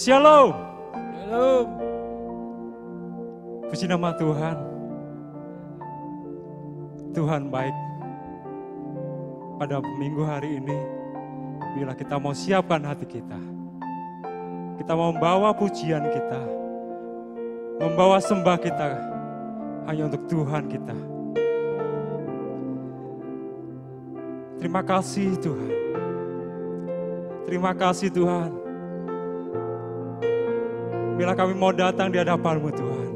Shalom. Shalom. Puji nama Tuhan. Tuhan baik. Pada minggu hari ini, bila kita mau siapkan hati kita, kita mau membawa pujian kita, membawa sembah kita hanya untuk Tuhan kita. Terima kasih Tuhan. Terima kasih Tuhan. Bila kami mau datang di hadapan-Mu Tuhan,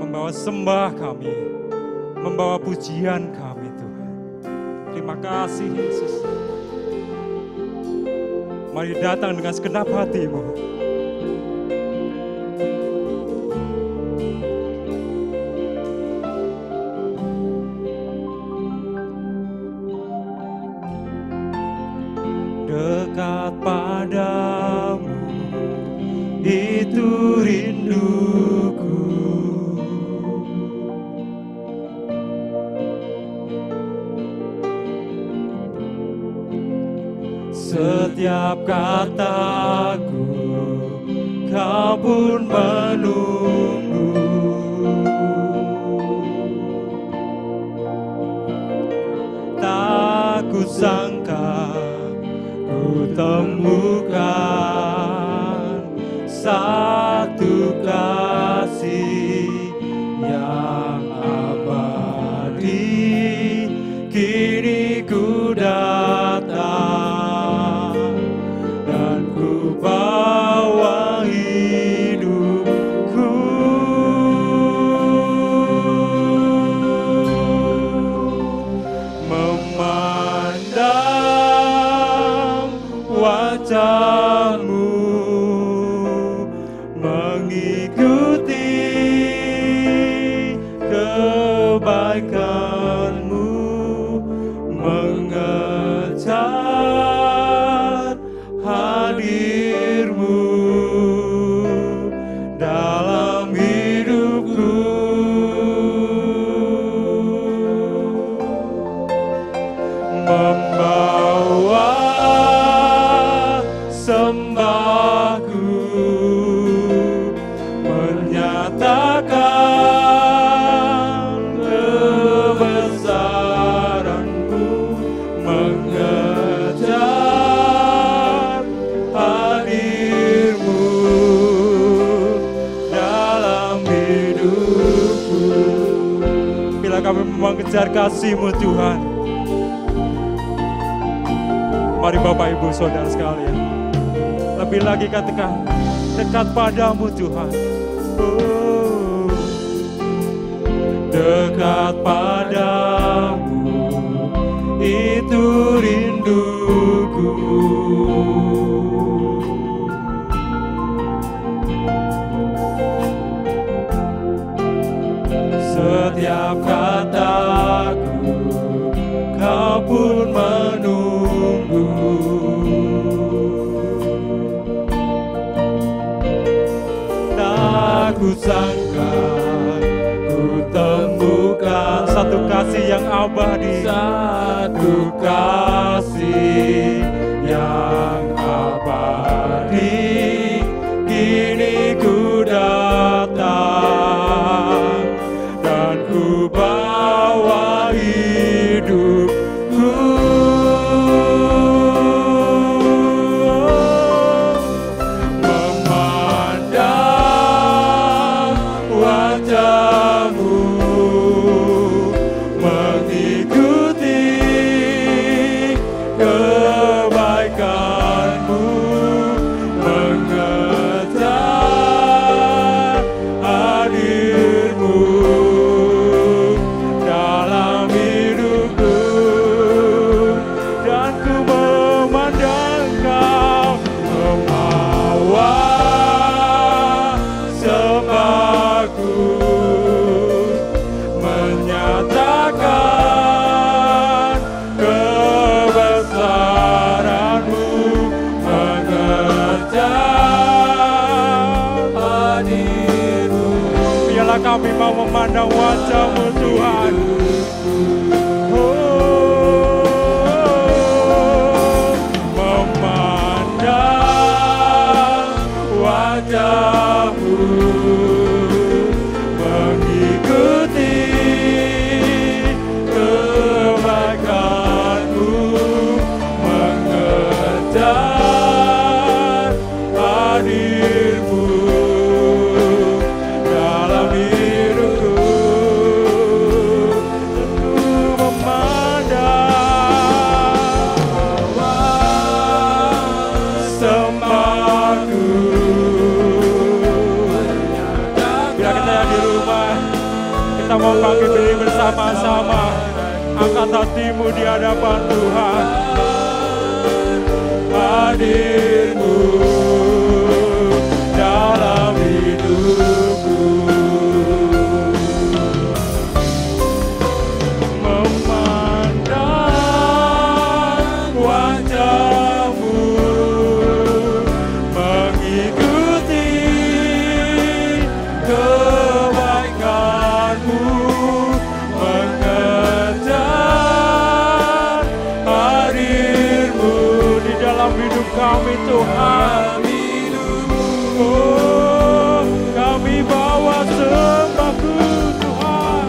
membawa sembah kami, membawa pujian kami Tuhan. Terima kasih Yesus. Mari datang dengan segenap hati-Mu. Dekat padamu, itu rinduku. Setiap kataku, kau pun menunggu. Tak kusangka ku temukan satu kasih yang abadi. Kini ku datang dan ku bawa hidupku. Memandang wajah-Mu, mengikuti kebaikan-Mu, mengejar hadir-Mu dalam hidupku. Membawa sembahku, menyatakan kebesaran-Mu, mengejar hadir-Mu dalam hidupku. Bila kami mengejar kasih-Mu Tuhan, mari Bapak Ibu Saudara sekalian, lebih lagi katakan dekat padamu Tuhan. Oh, dekat padamu, itu rinduku. Setiap kataku, kau pun menunggu. Tak kusangka ku temukan satu kasih yang abadi, satu kasih yang abadi. Kini ku datang dan ku bawa hidupku. Memandang wajah-Mu, mengikuti kebaikan-Mu, mengejar hadir-Mu dalam hidupku. Dan ku memandang Kau, membawa sembahku, menyatakan kebesaran-Mu, mengejar hadir-Mu. Biarlah kami mau memandang wajah-Mu Tuhan. Oh, memandang kita mau pagi ini bersama-sama. Angkat hatimu di hadapan Tuhan. Hadir-Mu dalam hidupku, memandang wajah-Mu, mengikuti kebaikan-Mu, mengejar hadir-Mu di dalam hidup kami Tuhan. Oh, kami bawa sembahku Tuhan,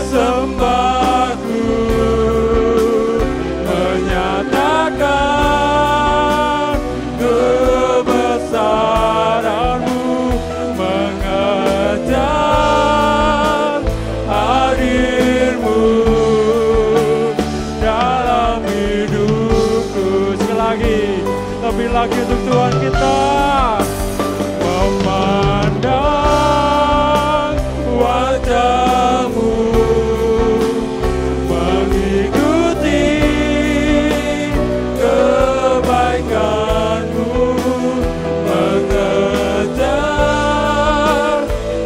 sembahku menyatakan kebesaran-Mu, mengejar hadir-Mu dalam hidupku. Sekali lagi, lebih lagi untuk Tuhan kita. Memandang wajah-Mu, mengikuti kebaikan-Mu, mengejar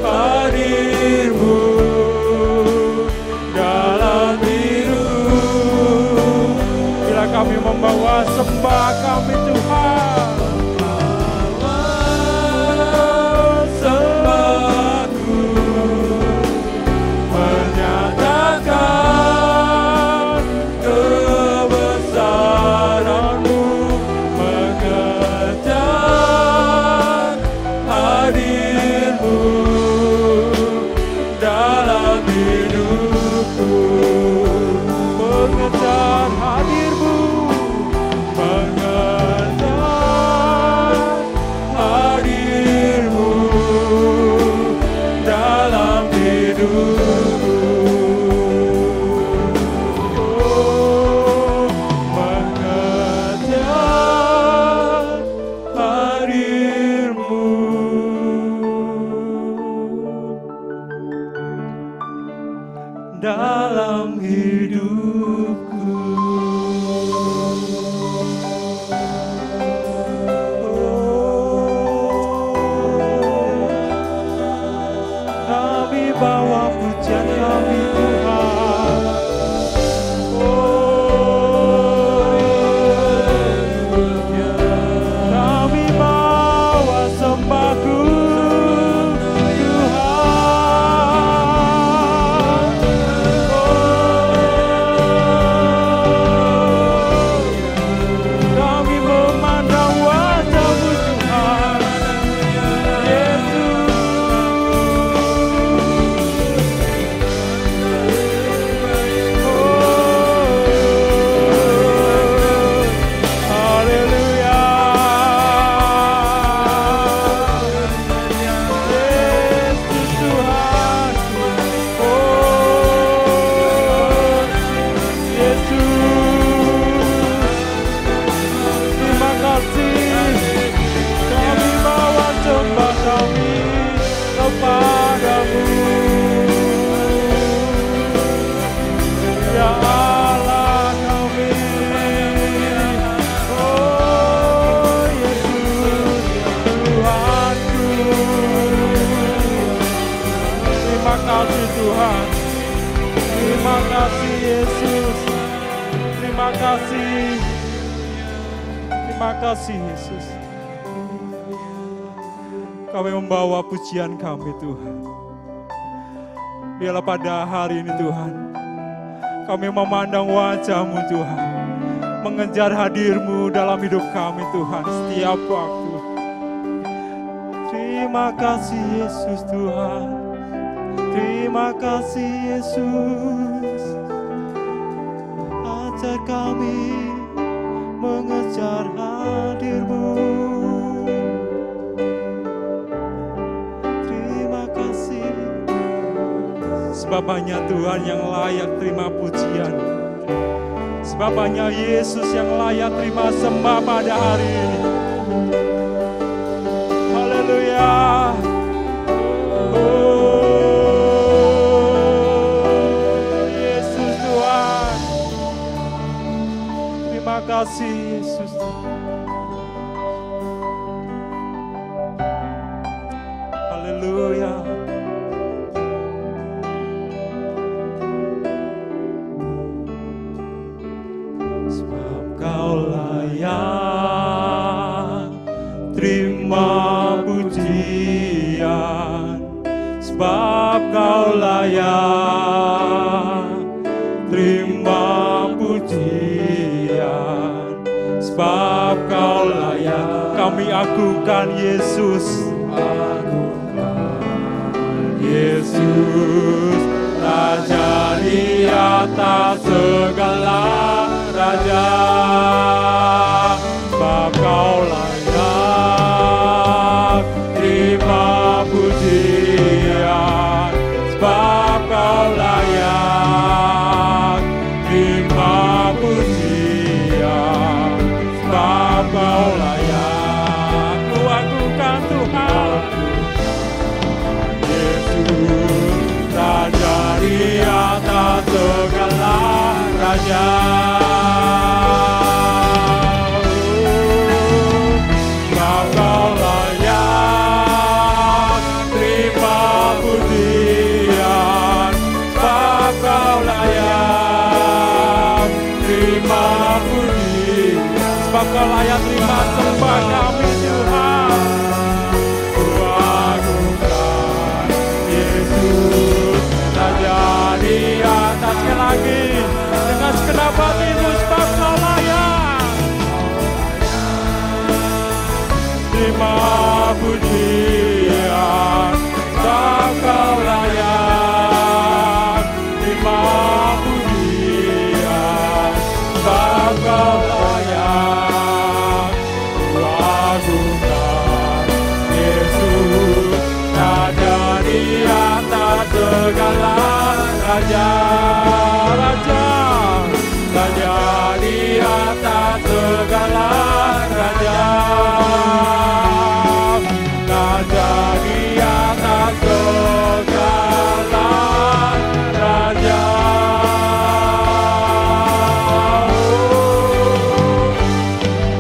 hadir-Mu dalam hidup. Bila kami membawa sembah kami Tuhan, sembahku menyatakan kebesaran-Mu, mengejar hadir-Mu dalam hidupku, mengejar hadir-Mu, mengejar hadir-Mu dalam hidupku. Oh, mengejar hadir-Mu dalam hidupku. Kami bawa pujian kami Tuhan. Kami bawa sembahku Tuhan. Kami memandang wajah-Mu Tuhan. Yesus. Haleluya. Yesus Tuhan. Oh, Yesus. Terima kasih. Kami bawa sembah kami kepadamu. Ya Allah kami. Oh Yesus Tuhanku. Terima kasih Tuhan. Terima kasih Yesus. Terima kasih. Terima kasih Yesus. Kami membawa pujian kami Tuhan. Biarlah pada hari ini Tuhan, kami memandang wajah-Mu Tuhan, mengejar hadir-Mu dalam hidup kami Tuhan setiap waktu. Terima kasih Yesus Tuhan. Terima kasih Yesus. Ajar kami mengejar hadir-Mu. Terima kasih. Sebab hanya Tuhan yang layak terima pujian. Sebab hanya Yesus yang layak terima sembah pada hari ini. Haleluya. Oh, sebab Kau layak. Terima pujian, sebab Kau layak. Kami agungkan Yesus, Yesus, Raja di atas segala raja. Sebab Kau layak, terima pujian, sebab Kau layak. Terima pujian, sebab Kau layak. Ku agungkan Tuhan, Yesus, Raja di atas segala raja. Sebab Kau layak, terima pujian, sebab Kau layak. Terima pujian, sebab Kau layak. Terima sembah kami Tuhan. Ku agungkan Yesus, Raja di atas. Sekali lagi dengan segenap hatimu, sebab Kau layak. Terima pujian, sebab Kau layak. Terima pujian, sebab Kau layak. Ku agungkan Yesus, Raja di atas segala raja. Raja, Raja di atas segala raja. Raja di atas segala raja.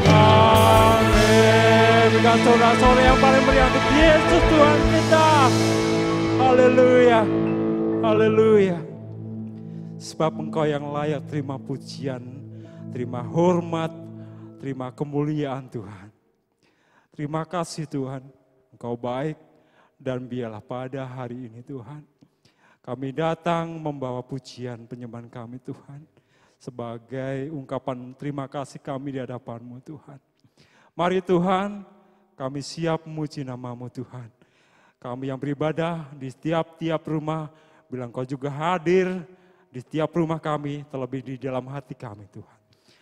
Amin. Bukan sorak-sorai yang paling meriah untuk Yesus Tuhan kita. Haleluya, haleluya. Sebab Engkau yang layak terima pujian, terima hormat, terima kemuliaan Tuhan. Terima kasih Tuhan, Engkau baik, dan biarlah pada hari ini Tuhan, kami datang membawa pujian penyembahan kami Tuhan, sebagai ungkapan terima kasih kami di hadapan-Mu Tuhan. Mari Tuhan, kami siap memuji nama-Mu Tuhan. Kami yang beribadah di tiap-tiap rumah, bilang Kau juga hadir di tiap rumah kami, terlebih di dalam hati kami Tuhan.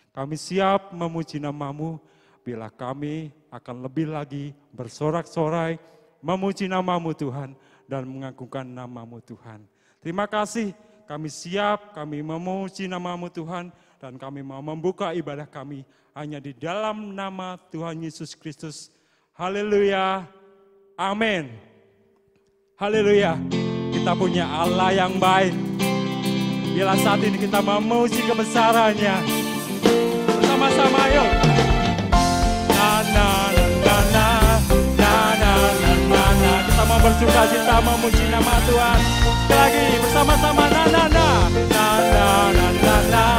Kami siap memuji nama-Mu, bila kami akan lebih lagi bersorak-sorai, memuji nama-Mu Tuhan, dan mengagungkan nama-Mu Tuhan. Terima kasih, kami siap, kami memuji nama-Mu Tuhan, dan kami mau membuka ibadah kami hanya di dalam nama Tuhan Yesus Kristus. Haleluya, amin. Haleluya, kita punya Allah yang baik. Bila saat ini kita memuji kebesarannya, bersama-sama yuk. Na na na na na na na na na na. Kita mau bersuka cita memuji nama Tuhan. Sekali lagi bersama-sama na na na na na na na na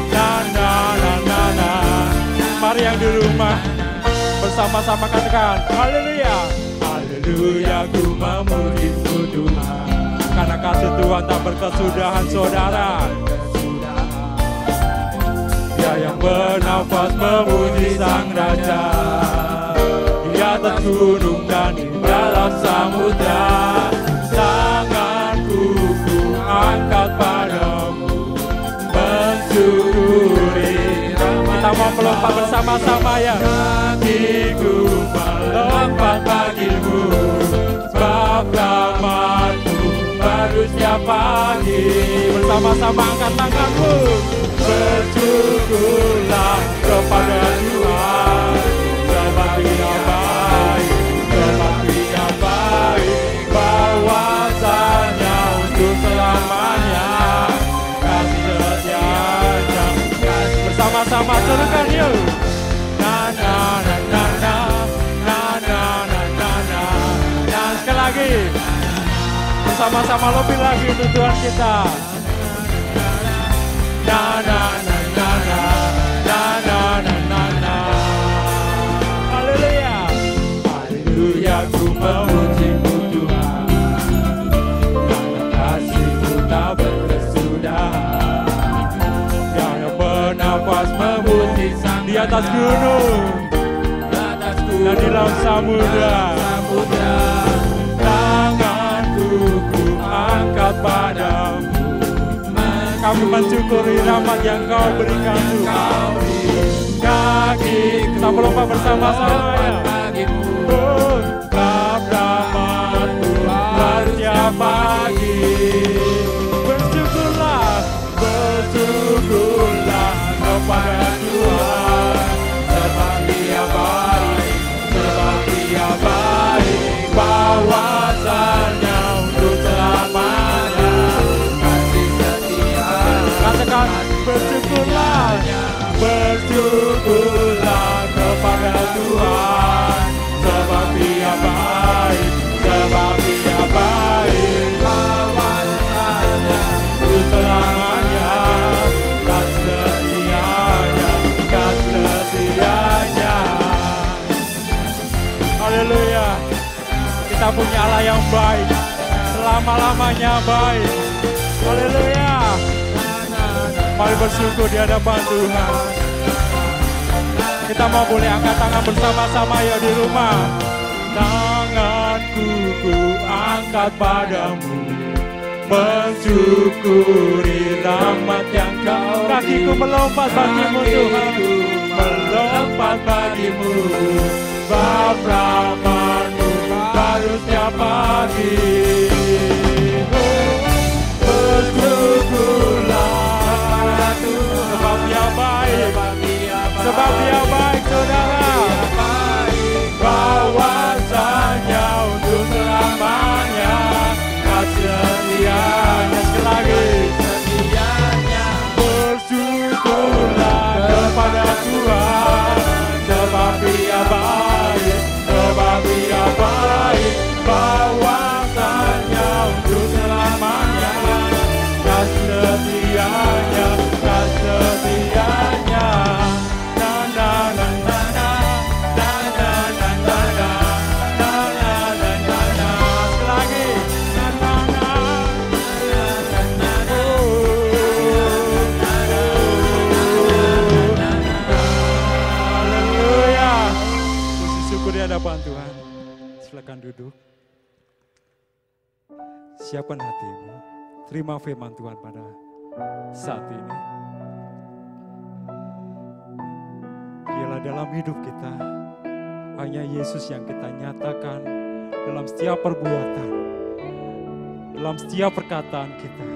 na na na na na. Mari yang di rumah bersama-sama katakan haleluya. Haleluya, ku memuji-Mu Tuhan. Karena kasih Tuhan tak berkesudahan saudara. Dia yang bernafas memuji Sang Raja, di atas gunung dan di dalam samudra. Tanganku ku angkat padamu, mensyukuri. Kita mau melompat bersama-sama ya. Hatiku melompat bagimu, sebab rahmat-Mu baru setiap pagi. Bersama-sama angkat tanganmu. Bersyukurlah kepada Tuhan, sebab Dia baik, sebab Dia baik. Bahwasanya untuk selamanya kasih setianya. Bersama-sama serukan yuk. Na na na na na na na na na na. Dan sekali lagi bersama-sama lebih lagi untuk Tuhan kita. Na na na na na na na na na na. Haleluya, haleluya, ku memuji-Mu Tuhan. atas gunung dan di laut samudra. Tanganku ku angkat padamu, kami mensyukuri rahmat yang kau berikan Tuhan. Kaki kita melompat bersama-sama ya. Bab rahmat-Mu setiap pagi. Bersyukurlah kepada Tuhan, sebab Dia baik, bahwasanya untuk selamanya kasih setia. Katakan bersyukurlah kepada Tuhan, sebab Dia baik, bahwasanya untuk selamanya kasih setianya. Haleluya. Kita punya Allah yang baik, selama-lamanya baik. Haleluya. Mari bersyukur di hadapan Tuhan. Kita mau boleh angkat tangan bersama-sama ya di rumah. Tanganku ku angkat padamu, mensyukuri rahmat yang kau. Kakiku melompat bagimu Tuhan, melompat bagimu. Bab rahmat-Mu baru setiap pagi. Bersyukurlah sebab Dia baik, saudara. Bahwasanya untuk selamanya kasih setianya. Sekali lagi, bersyukurlah kepada Tuhan, sebab Dia baik, bahwasanya untuk selamanya kasih setianya. Hadapan Tuhan, silakan duduk. Siapkan hatimu, terima firman Tuhan pada saat ini. Biarlah dalam hidup kita hanya Yesus yang kita nyatakan dalam setiap perbuatan, dalam setiap perkataan kita.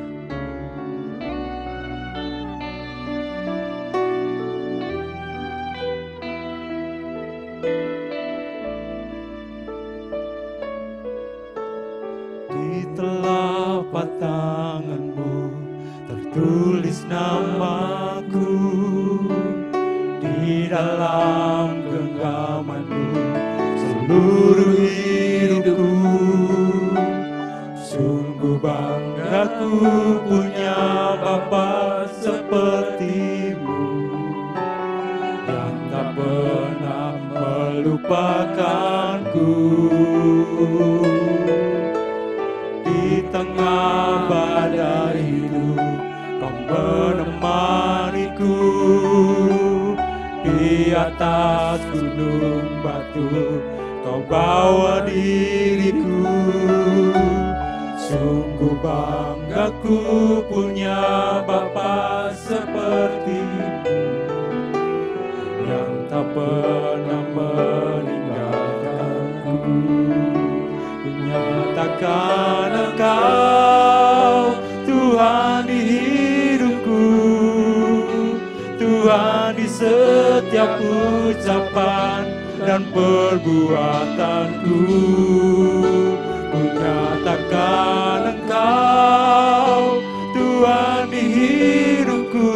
Telapak tangan-Mu tertulis namaku, di dalam genggaman-Mu seluruh hidupku. Sungguh bangga ku punya Bapa seperti-Mu, yang tak pernah melupakanku. Di tengah badai hidup Kau menemaniku, di atas gunung batu Kau bawa diriku. Sungguh bangga ku punya Bapa seperti-Mu, yang tak pernah meninggalkanku. Nyatakan Engkau Tuhan di hidupku, Tuhan di setiap ucapan dan perbuatanku. Ku nyatakan Engkau Tuhan di hidupku,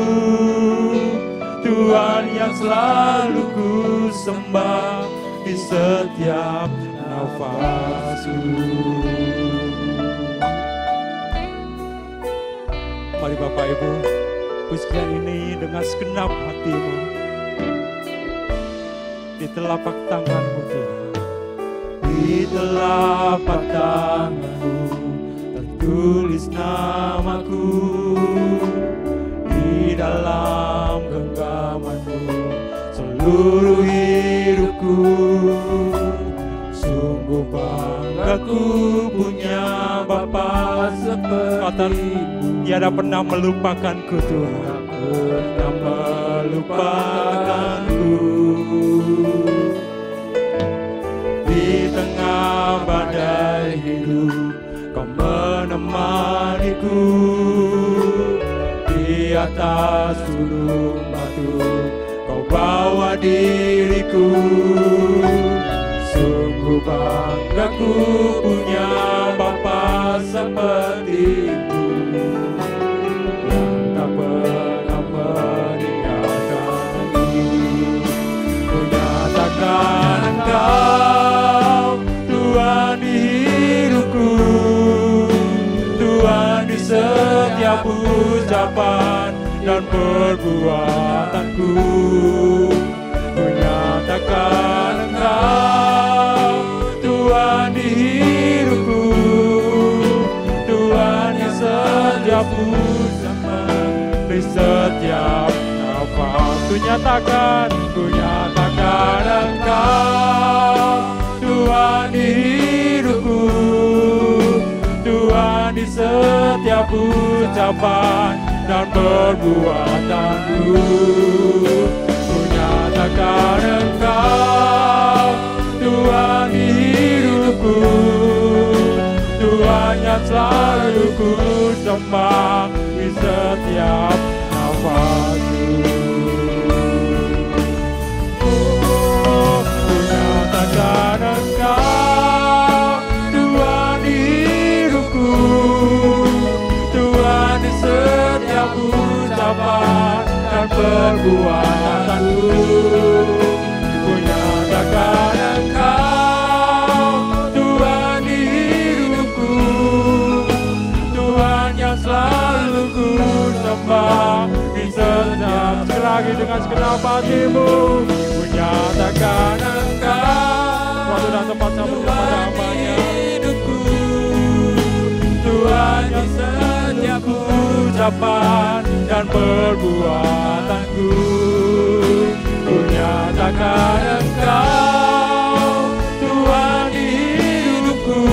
Tuhan yang selalu ku sembah di setiap nafasku. Mari Bapak Ibu, pujian ini dengan segenap hatimu, di telapak tangan-Mu Tuhan. Di telapak tangan-Mu tertulis namaku, di dalam genggaman-Mu seluruh seluruh hidupku. Sungguh bangga ku punya Bapa seperti-Mu. Tiada pernah melupakanku Tuhan, pernah melupakanku. Di tengah badai hidup Kau menemaniku. Di atas gunung batu Kau bawa diriku. Sungguh bangga ku punya Bapa seperti-Mu, yang tak pernah meninggalkanku. Ku nyatakan Engkau Tuhan di hidupku, Tuhan di setiap ucapan dan perbuatanku. Ku nyatakan Engkau Tuhan di hidupku, Tuhan di setiap ucapan, di setiap nafas. Ku nyatakan Engkau Tuhan di hidupku, Tuhan di setiap ucapan dan perbuatanku. Ku nyatakan Engkau Tuhan di hidupku, Tuhan yang selalu ku sembah di setiap nafasku. Oh, ku nyatakan Engkau Tuhan di hidupku, Tuhan di setiap ucapan dan perbuatanku. Ku nyatakan Engkau Tuhan di hidupku, Tuhan yang selalu ku sembah di setiap. Sekali lagi dengan segenap hatimu. Ku nyatakan Engkau waktu dan tempat sama kepada hamba-Nya. Tuhan yang setiap ucapan dan perbuatanku. Ku nyatakan Engkau Tuhan di hidupku,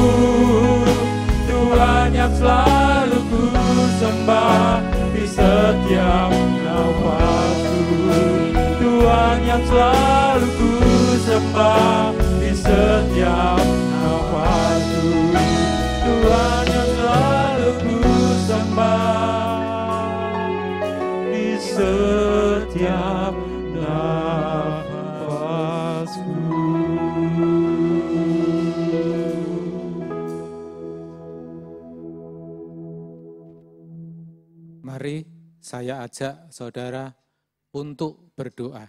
Tuhan yang selalu ku sembah di setiap nafasku. Tuhan yang selalu ku sembah di setiap nafasku. Tuhan yang selalu ku sembah di setiap nafasku. Mari saya ajak saudara untuk berdoa.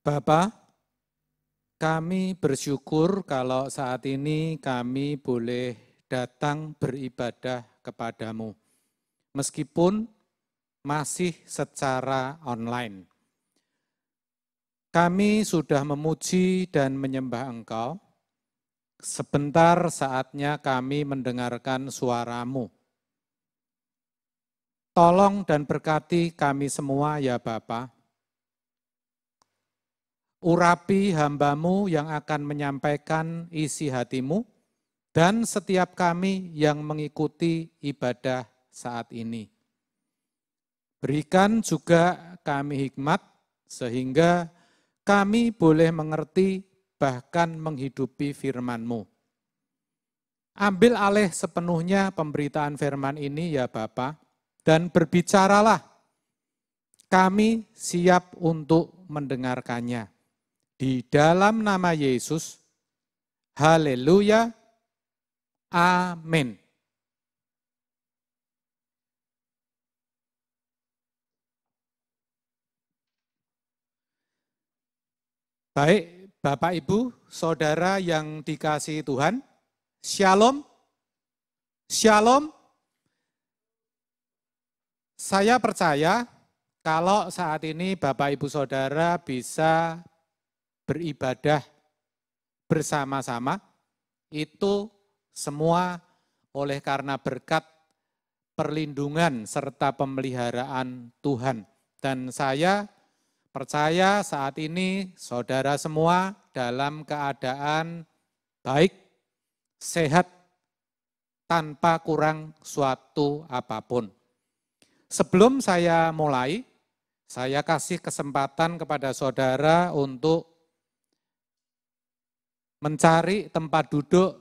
Bapa, kami bersyukur kalau saat ini kami boleh datang beribadah kepadamu, meskipun masih secara online. Kami sudah memuji dan menyembah Engkau. Sebentar saatnya kami mendengarkan suara-Mu. Tolong dan berkati kami semua ya Bapa. Urapi hamba-Mu yang akan menyampaikan isi hati-Mu dan setiap kami yang mengikuti ibadah saat ini. Berikan juga kami hikmat sehingga kami boleh mengerti bahkan menghidupi firman-Mu. Ambil alih sepenuhnya pemberitaan firman ini ya Bapa, dan berbicaralah. Kami siap untuk mendengarkannya. Di dalam nama Yesus, haleluya, amin. Baik, Bapak Ibu, Saudara yang dikasihi Tuhan, Shalom, Shalom. Saya percaya kalau saat ini Bapak Ibu Saudara bisa beribadah bersama-sama, itu semua oleh karena berkat perlindungan serta pemeliharaan Tuhan Dan saya percaya saat ini saudara semua dalam keadaan baik, sehat, tanpa kurang suatu apapun. Sebelum saya mulai, saya kasih kesempatan kepada saudara untuk mencari tempat duduk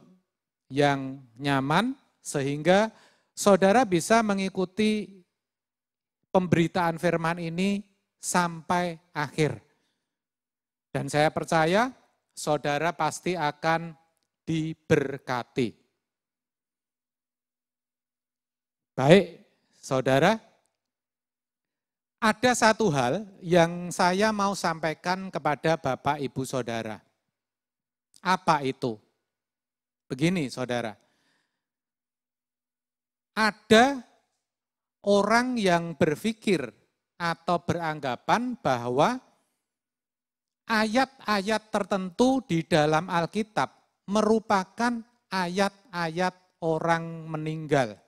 yang nyaman sehingga saudara bisa mengikuti pemberitaan firman ini sampai akhir. Dan saya percaya saudara pasti akan diberkati. Baik, saudara, ada satu hal yang saya mau sampaikan kepada Bapak Ibu Saudara. Apa itu? Begini saudara, ada orang yang berpikir atau beranggapan bahwa ayat-ayat tertentu di dalam Alkitab merupakan ayat-ayat orang meninggal.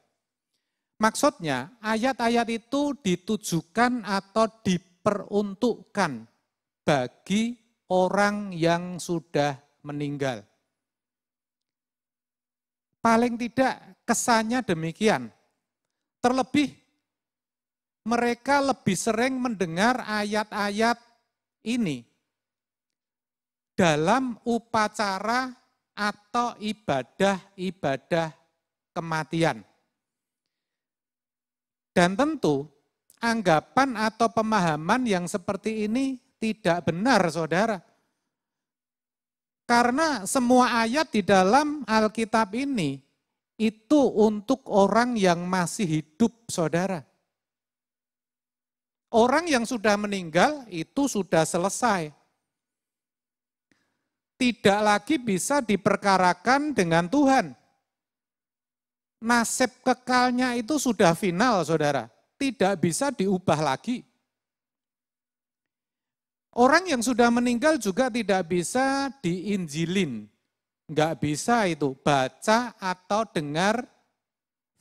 Maksudnya ayat-ayat itu ditujukan atau diperuntukkan bagi orang yang sudah meninggal. Paling tidak kesannya demikian. Terlebih mereka lebih sering mendengar ayat-ayat ini dalam upacara atau ibadah-ibadah kematian. Dan tentu anggapan atau pemahaman yang seperti ini tidak benar, saudara. Karena semua ayat di dalam Alkitab ini itu untuk orang yang masih hidup, saudara. Orang yang sudah meninggal itu sudah selesai. Tidak lagi bisa diperkarakan dengan Tuhan. Nasib kekalnya itu sudah final, saudara. Tidak bisa diubah lagi. Orang yang sudah meninggal juga tidak bisa diinjilin. Enggak bisa itu baca atau dengar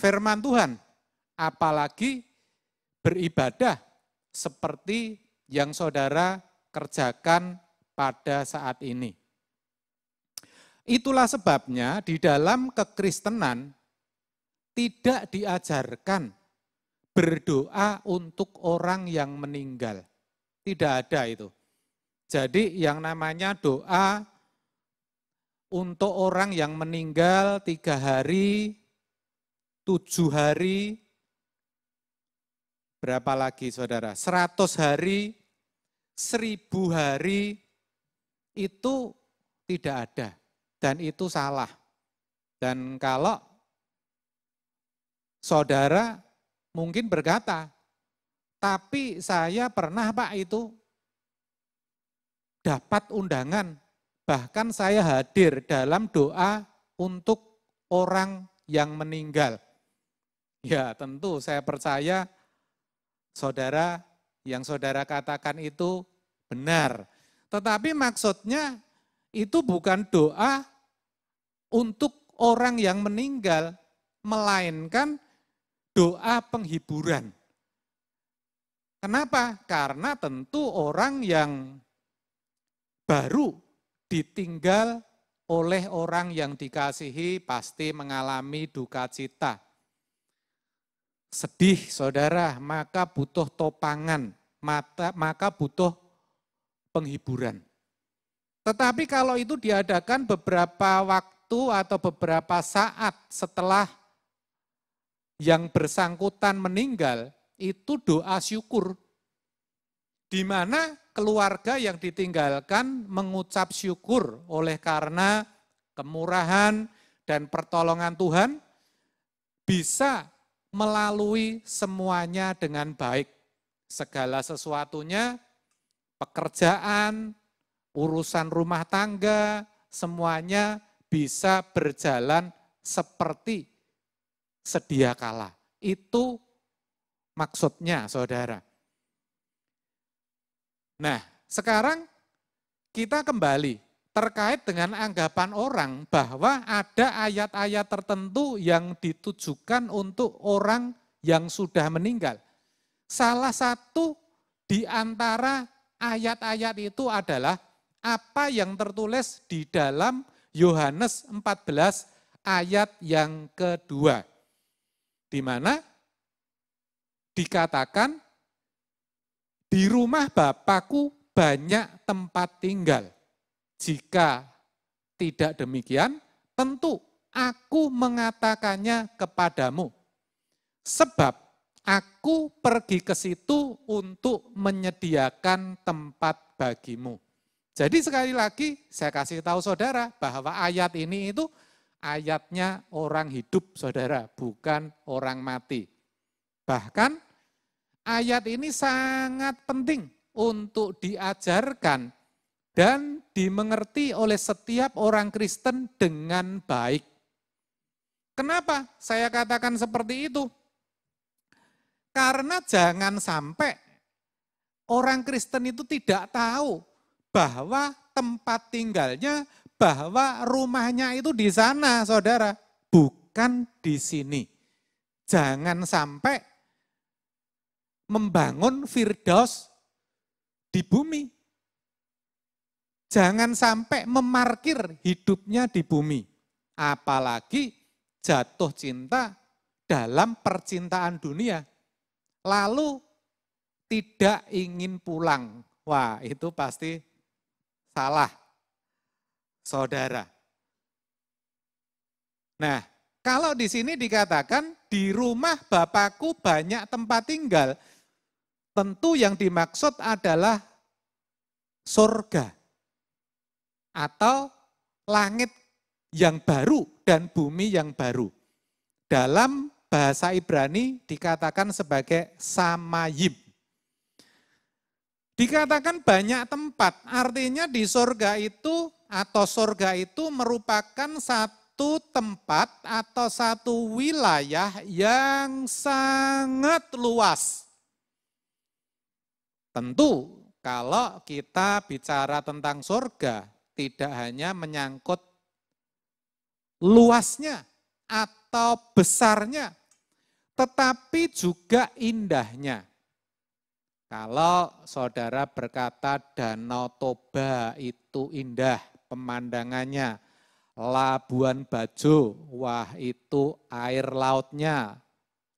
firman Tuhan. Apalagi beribadah seperti yang saudara kerjakan pada saat ini. Itulah sebabnya di dalam kekristenan tidak diajarkan berdoa untuk orang yang meninggal. Tidak ada itu. Jadi yang namanya doa untuk orang yang meninggal 3 hari, 7 hari, berapa lagi saudara? 100 hari, 1000 hari, itu tidak ada. Dan itu salah. Dan kalau saudara mungkin berkata, tapi saya pernah Pak itu dapat undangan, bahkan saya hadir dalam doa untuk orang yang meninggal. Ya tentu saya percaya saudara yang saudara katakan itu benar. Tetapi maksudnya itu bukan doa untuk orang yang meninggal, melainkan doa penghiburan. Kenapa? Karena tentu orang yang baru ditinggal oleh orang yang dikasihi pasti mengalami duka cita. Sedih saudara, maka butuh topangan, maka butuh penghiburan. Tetapi kalau itu diadakan beberapa waktu atau beberapa saat setelah yang bersangkutan meninggal, itu doa syukur. Di mana keluarga yang ditinggalkan mengucap syukur oleh karena kemurahan dan pertolongan Tuhan bisa melalui semuanya dengan baik. Segala sesuatunya, pekerjaan, urusan rumah tangga, semuanya bisa berjalan seperti sedia kala. Itu maksudnya saudara. Nah, sekarang kita kembali terkait dengan anggapan orang bahwa ada ayat-ayat tertentu yang ditujukan untuk orang yang sudah meninggal. Salah satu di antara ayat-ayat itu adalah apa yang tertulis di dalam Yohanes 14 ayat yang kedua. Di mana dikatakan, di rumah Bapakku banyak tempat tinggal. Jika tidak demikian, tentu aku mengatakannya kepadamu. Sebab aku pergi ke situ untuk menyediakan tempat bagimu. Jadi sekali lagi saya kasih tahu saudara bahwa ayat ini itu ayatnya orang hidup saudara, bukan orang mati. Bahkan ayat ini sangat penting untuk diajarkan dan dimengerti oleh setiap orang Kristen dengan baik. Kenapa saya katakan seperti itu? Karena jangan sampai orang Kristen itu tidak tahu bahwa tempat tinggalnya, bahwa rumahnya itu di sana, saudara, bukan di sini. Jangan sampai membangun Firdaus di bumi. Jangan sampai memarkir hidupnya di bumi. Apalagi jatuh cinta dalam percintaan dunia. Lalu tidak ingin pulang. Wah, itu pasti salah, saudara. Nah, kalau di sini dikatakan di rumah Bapakku banyak tempat tinggal, tentu yang dimaksud adalah surga atau langit yang baru dan bumi yang baru. Dalam bahasa Ibrani dikatakan sebagai samayim. Dikatakan banyak tempat, artinya di surga itu atau surga itu merupakan satu tempat atau satu wilayah yang sangat luas. Tentu kalau kita bicara tentang surga, tidak hanya menyangkut luasnya atau besarnya, tetapi juga indahnya. Kalau saudara berkata Danau Toba itu indah pemandangannya, Labuan Bajo, wah itu air lautnya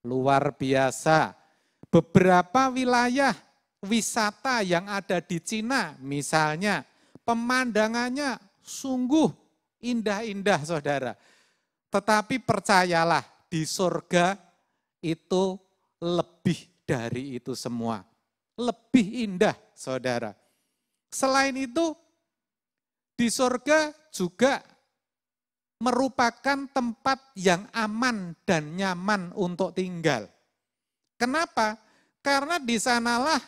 luar biasa. Beberapa wilayah wisata yang ada di Cina misalnya, pemandangannya sungguh indah-indah saudara. Tetapi percayalah, di surga itu lebih dari itu semua. Lebih indah, saudara. Selain itu, di surga juga merupakan tempat yang aman dan nyaman untuk tinggal. Kenapa? Karena di sanalah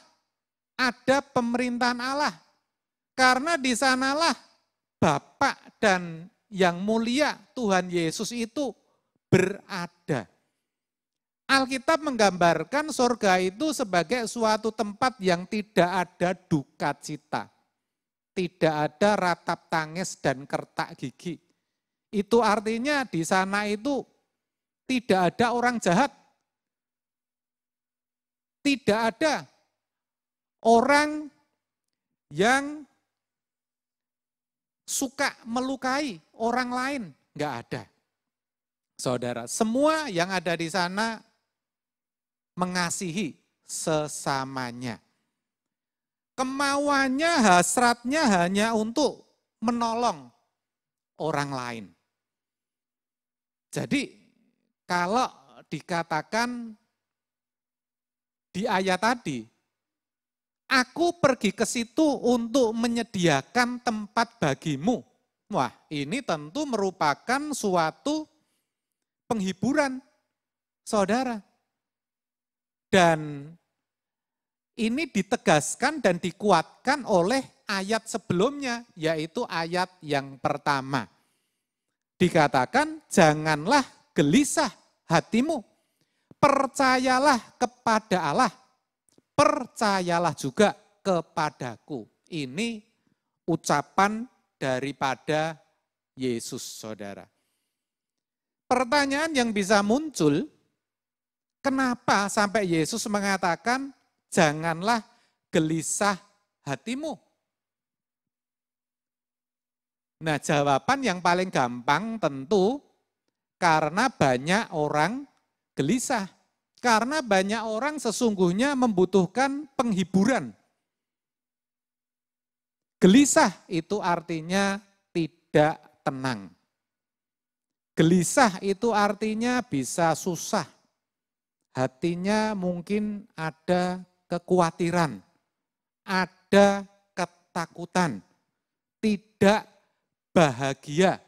ada pemerintahan Allah. Karena di sanalah Bapa dan yang mulia Tuhan Yesus itu berada. Alkitab menggambarkan surga itu sebagai suatu tempat yang tidak ada duka cita. Tidak ada ratap tangis dan kertak gigi. Itu artinya di sana itu tidak ada orang jahat. Tidak ada orang yang suka melukai orang lain, enggak ada. Saudara, semua yang ada di sana mengasihi sesamanya. Kemauannya, hasratnya hanya untuk menolong orang lain. Jadi, kalau dikatakan di ayat tadi, aku pergi ke situ untuk menyediakan tempat bagimu. Wah, ini tentu merupakan suatu penghiburan, saudara. Dan ini ditegaskan dan dikuatkan oleh ayat sebelumnya, yaitu ayat yang pertama. Dikatakan, janganlah gelisah hatimu, percayalah kepada Allah, percayalah juga kepadaku. Ini ucapan daripada Yesus, saudara. Pertanyaan yang bisa muncul, kenapa sampai Yesus mengatakan janganlah gelisah hatimu? Nah, jawaban yang paling gampang tentu karena banyak orang gelisah. Karena banyak orang sesungguhnya membutuhkan penghiburan. Gelisah itu artinya tidak tenang. Gelisah itu artinya bisa susah. Hatinya mungkin ada kekhawatiran, ada ketakutan, tidak bahagia.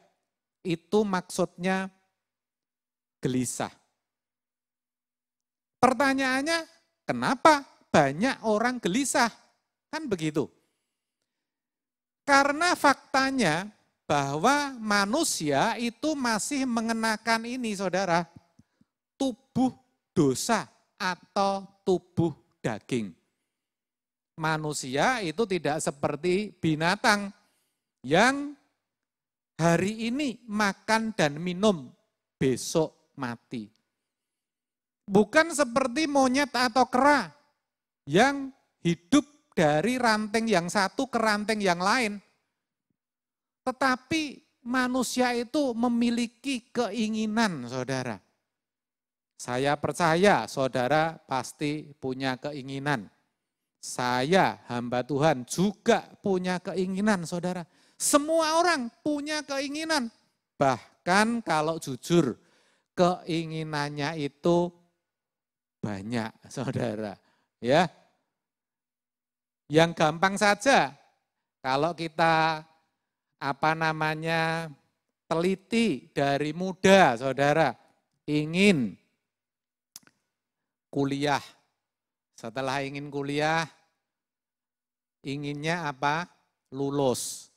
Itu maksudnya gelisah. Pertanyaannya, kenapa banyak orang gelisah? Kan begitu. Karena faktanya bahwa manusia itu masih mengenakan ini, saudara, tubuh dosa atau tubuh daging. Manusia itu tidak seperti binatang yang hari ini makan dan minum, besok mati. Bukan seperti monyet atau kera yang hidup dari ranting yang satu ke ranting yang lain. Tetapi manusia itu memiliki keinginan, saudara. Saya percaya saudara pasti punya keinginan. Saya, hamba Tuhan, juga punya keinginan, saudara. Semua orang punya keinginan. Bahkan kalau jujur, keinginannya itu banyak, saudara. Ya, yang gampang saja, kalau kita teliti dari muda, saudara, ingin kuliah. Setelah ingin kuliah, inginnya apa? Lulus.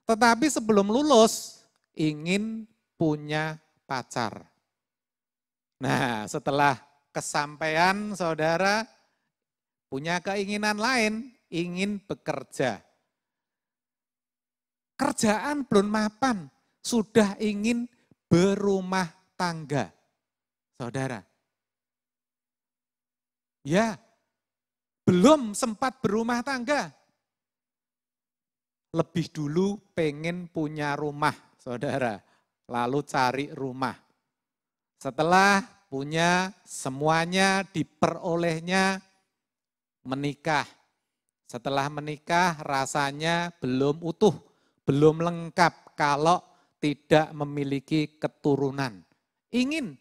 Tetapi sebelum lulus, ingin punya pacar. Nah, setelah kesampaian, saudara, punya keinginan lain, ingin bekerja. Kerjaan belum mapan, sudah ingin berumah tangga. Saudara. Ya, belum sempat berumah tangga. Lebih dulu pengen punya rumah, saudara. Lalu cari rumah. Setelah punya semuanya diperolehnya, menikah. Setelah menikah rasanya belum utuh, belum lengkap kalau tidak memiliki keturunan. Ingin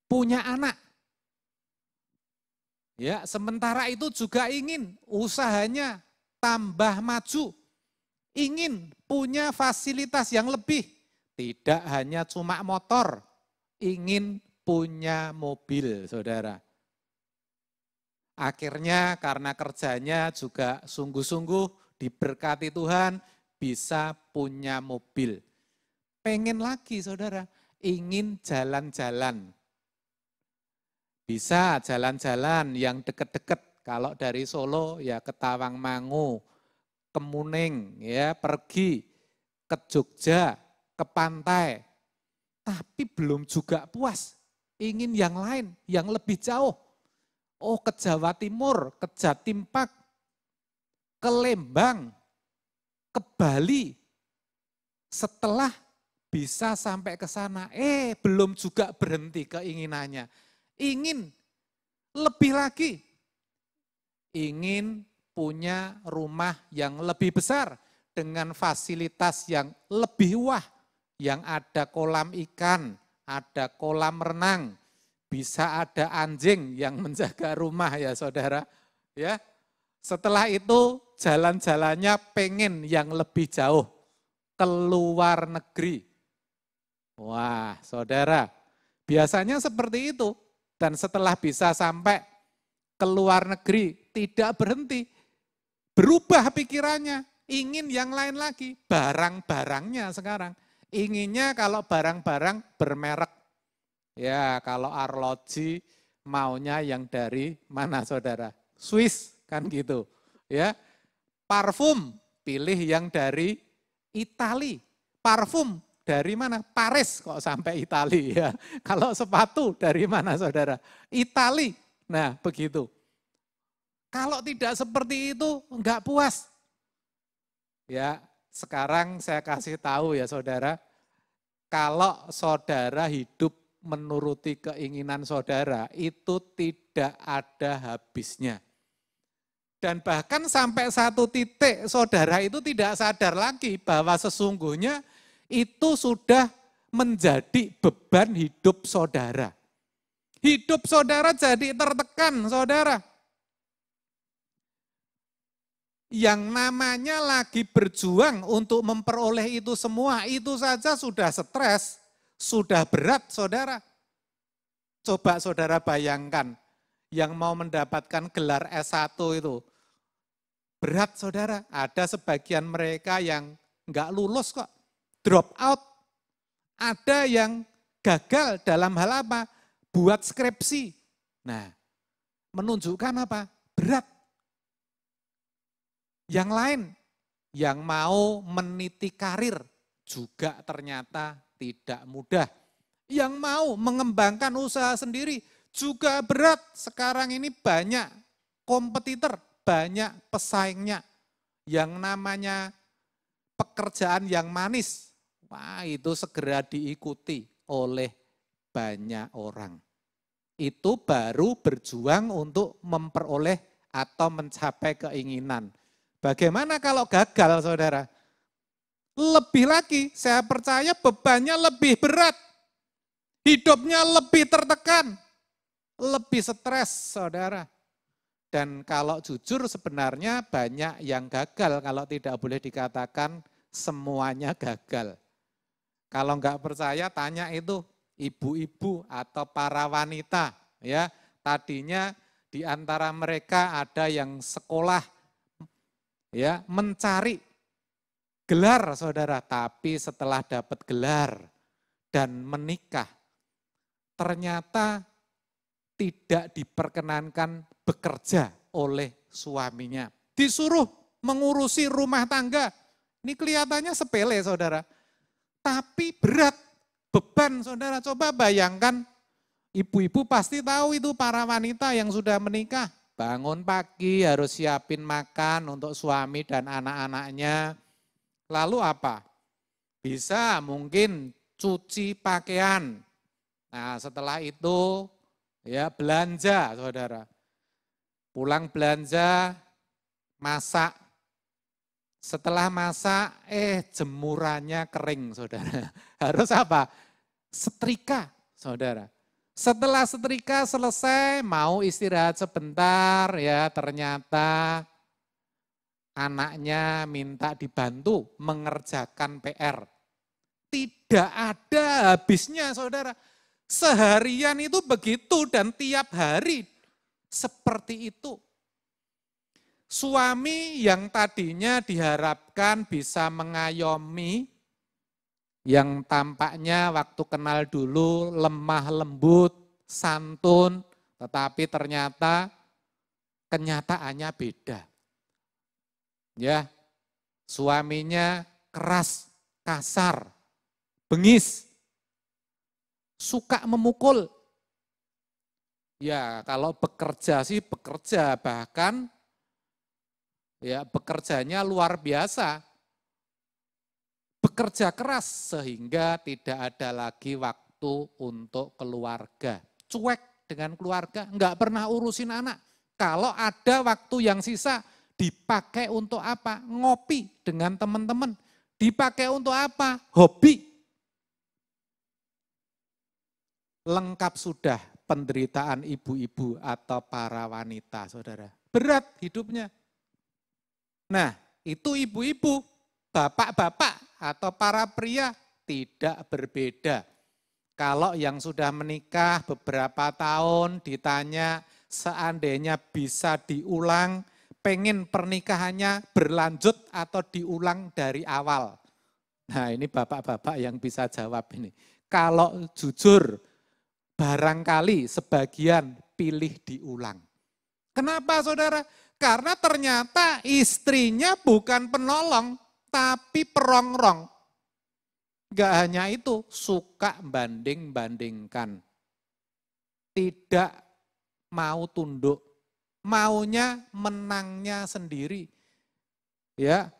punya anak. Ya, sementara itu juga ingin usahanya tambah maju. Ingin punya fasilitas yang lebih. Tidak hanya cuma motor, ingin punya mobil, saudara. Akhirnya karena kerjanya juga sungguh-sungguh diberkati Tuhan, bisa punya mobil. Pengen lagi, saudara, ingin jalan-jalan. Bisa jalan-jalan yang deket-deket. Kalau dari Solo ya ke Tawangmangu, ke Muning, ya pergi ke Jogja, ke pantai. Tapi belum juga puas. Ingin yang lain, yang lebih jauh. Oh, ke Jawa Timur, ke Jatim Park, ke Lembang, ke Bali. Setelah bisa sampai ke sana, belum juga berhenti keinginannya. Ingin lebih lagi. Ingin punya rumah yang lebih besar dengan fasilitas yang lebih wah, yang ada kolam ikan, ada kolam renang, bisa ada anjing yang menjaga rumah ya saudara. Ya, setelah itu jalan-jalannya pengen yang lebih jauh, ke luar negeri. Wah saudara, biasanya seperti itu. Dan setelah bisa sampai ke luar negeri, tidak berhenti. Berubah pikirannya, ingin yang lain lagi. Barang-barangnya sekarang. Inginnya kalau barang-barang bermerek. Ya kalau arloji maunya yang dari mana saudara? Swiss kan gitu. Ya, parfum pilih yang dari Itali. Parfum dari mana? Paris kok sampai Itali ya. Kalau sepatu dari mana saudara? Itali. Nah begitu. Kalau tidak seperti itu, enggak puas. Ya, sekarang saya kasih tahu ya saudara, kalau saudara hidup menuruti keinginan saudara, itu tidak ada habisnya. Dan bahkan sampai satu titik saudara itu tidak sadar lagi bahwa sesungguhnya itu sudah menjadi beban hidup saudara. Hidup saudara jadi tertekan, saudara. Yang namanya lagi berjuang untuk memperoleh itu semua, itu saja sudah stres, sudah berat, saudara. Coba saudara bayangkan, yang mau mendapatkan gelar S1 itu, berat saudara, ada sebagian mereka yang enggak lulus kok, drop out. Ada yang gagal dalam hal apa? Buat skripsi. Nah, menunjukkan apa? Berat. Yang lain, yang mau meniti karir juga ternyata tidak mudah. Yang mau mengembangkan usaha sendiri juga berat. Sekarang ini banyak kompetitor, banyak pesaingnya. Yang namanya pekerjaan yang manis, wah itu segera diikuti oleh banyak orang. Itu baru berjuang untuk memperoleh atau mencapai keinginan. Bagaimana kalau gagal, saudara? Lebih lagi, saya percaya bebannya lebih berat. Hidupnya lebih tertekan, lebih stres, saudara. Dan kalau jujur sebenarnya banyak yang gagal, kalau tidak boleh dikatakan semuanya gagal. Kalau enggak percaya tanya itu ibu-ibu atau para wanita, ya. Tadinya di antara mereka ada yang sekolah, ya, mencari gelar, saudara. Tapi setelah dapat gelar dan menikah, ternyata tidak diperkenankan bekerja oleh suaminya. Disuruh mengurusi rumah tangga. Ini kelihatannya sepele, saudara. Tapi berat, beban, saudara. Coba bayangkan, ibu-ibu pasti tahu itu para wanita yang sudah menikah. Bangun pagi harus siapin makan untuk suami dan anak-anaknya. Lalu apa? Bisa mungkin cuci pakaian. Nah setelah itu ya belanja, saudara. Pulang belanja, masak. Setelah masak, jemurannya kering, saudara. Harus apa? Setrika, saudara. Setelah setrika selesai, mau istirahat sebentar, ya ternyata anaknya minta dibantu mengerjakan PR. Tidak ada habisnya, saudara. Seharian itu begitu dan tiap hari seperti itu. Suami yang tadinya diharapkan bisa mengayomi, yang tampaknya waktu kenal dulu lemah lembut, santun, tetapi ternyata kenyataannya beda. Ya, suaminya keras, kasar, bengis, suka memukul. Ya, kalau bekerja sih bekerja, bahkan ya bekerjanya luar biasa. Bekerja keras sehingga tidak ada lagi waktu untuk keluarga. Cuek dengan keluarga, enggak pernah urusin anak. Kalau ada waktu yang sisa, dipakai untuk apa? Ngopi dengan teman-teman. Dipakai untuk apa? Hobi. Lengkap sudah penderitaan ibu-ibu atau para wanita, saudara. Berat hidupnya. Nah, itu ibu-ibu, bapak-bapak atau para pria tidak berbeda. Kalau yang sudah menikah beberapa tahun ditanya seandainya bisa diulang, pengen pernikahannya berlanjut atau diulang dari awal. Nah ini bapak-bapak yang bisa jawab ini. Kalau jujur, barangkali sebagian pilih diulang. Kenapa saudara? Karena ternyata istrinya bukan penolong, tapi perongrong. Gak hanya itu, suka banding-bandingkan. Tidak mau tunduk. maunya menangnya sendiri. Ya,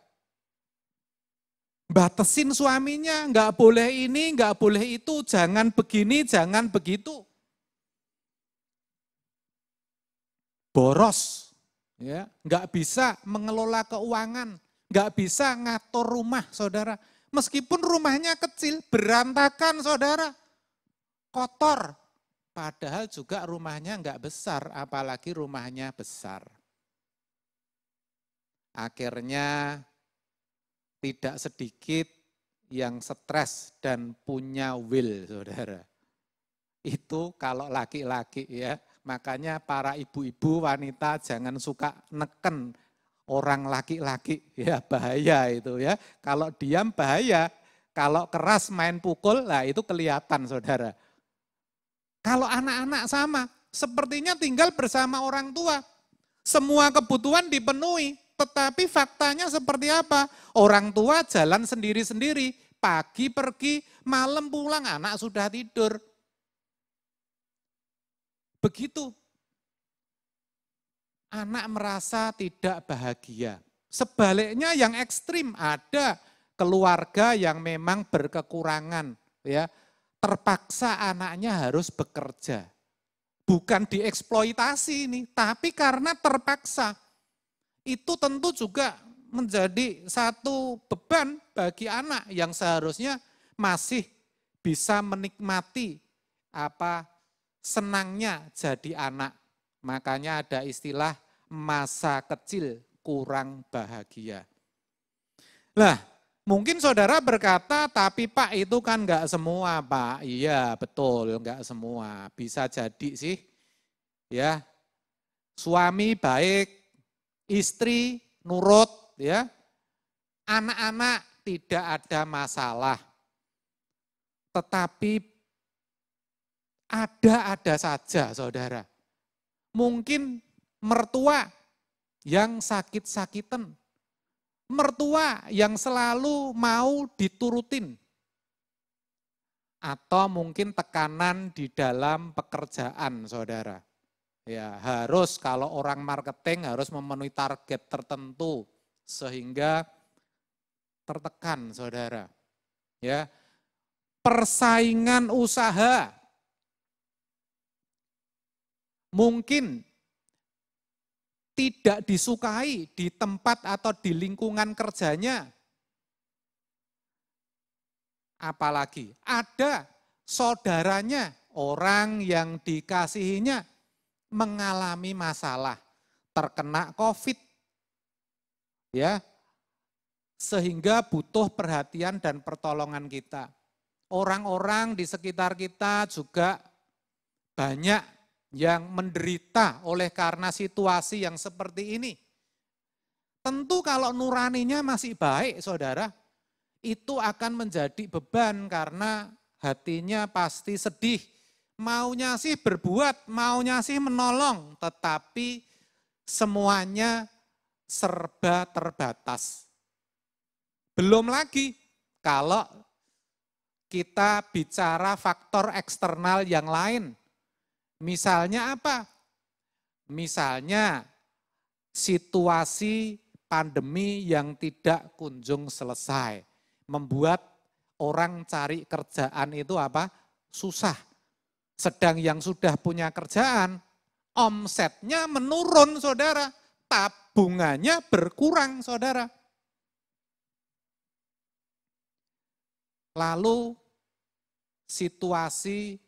batasin suaminya, nggak boleh ini, nggak boleh itu, jangan begini, jangan begitu. Boros, ya, nggak bisa mengelola keuangan, nggak bisa ngatur rumah, saudara. Meskipun rumahnya kecil, berantakan, saudara, kotor. Padahal juga rumahnya nggak besar, apalagi rumahnya besar. Akhirnya tidak sedikit yang stres dan punya will, saudara. Itu kalau laki-laki ya, makanya para ibu-ibu wanita jangan suka neken orang laki-laki, ya bahaya itu ya. Kalau diam bahaya, kalau keras main pukul, lah itu kelihatan, saudara. Kalau anak-anak sama, sepertinya tinggal bersama orang tua. Semua kebutuhan dipenuhi, tetapi faktanya seperti apa? Orang tua jalan sendiri-sendiri, pagi pergi, malam pulang, anak sudah tidur. Begitu. Anak merasa tidak bahagia. Sebaliknya yang ekstrim, ada keluarga yang memang berkekurangan, ya. Terpaksa anaknya harus bekerja. Bukan dieksploitasi ini, tapi karena terpaksa. Itu tentu juga menjadi satu beban bagi anak yang seharusnya masih bisa menikmati senangnya jadi anak. Makanya ada istilah masa kecil kurang bahagia. Lah, mungkin saudara berkata, tapi Pak itu kan enggak semua Pak. Iya betul, enggak semua. Bisa jadi sih, ya suami baik, istri nurut, ya anak-anak tidak ada masalah. Tetapi ada saja saudara. Mungkin mertua yang sakit-sakitan. Mertua yang selalu mau diturutin. Atau mungkin tekanan di dalam pekerjaan, saudara. Ya, harus kalau orang marketing harus memenuhi target tertentu sehingga tertekan, saudara. Ya. Persaingan usaha. Mungkin tidak disukai di tempat atau di lingkungan kerjanya. Apalagi ada saudaranya, orang yang dikasihinya mengalami masalah, terkena COVID. Ya. Sehingga butuh perhatian dan pertolongan kita. Orang-orang di sekitar kita juga banyak yang menderita oleh karena situasi yang seperti ini. Tentu kalau nuraninya masih baik, saudara, itu akan menjadi beban karena hatinya pasti sedih. Maunya sih berbuat, maunya sih menolong, tetapi semuanya serba terbatas. Belum lagi kalau kita bicara faktor eksternal yang lain. Misalnya apa? Misalnya situasi pandemi yang tidak kunjung selesai. Membuat orang cari kerjaan itu susah. Sedang yang sudah punya kerjaan, omsetnya menurun, saudara. Tabungannya berkurang, saudara. Lalu situasi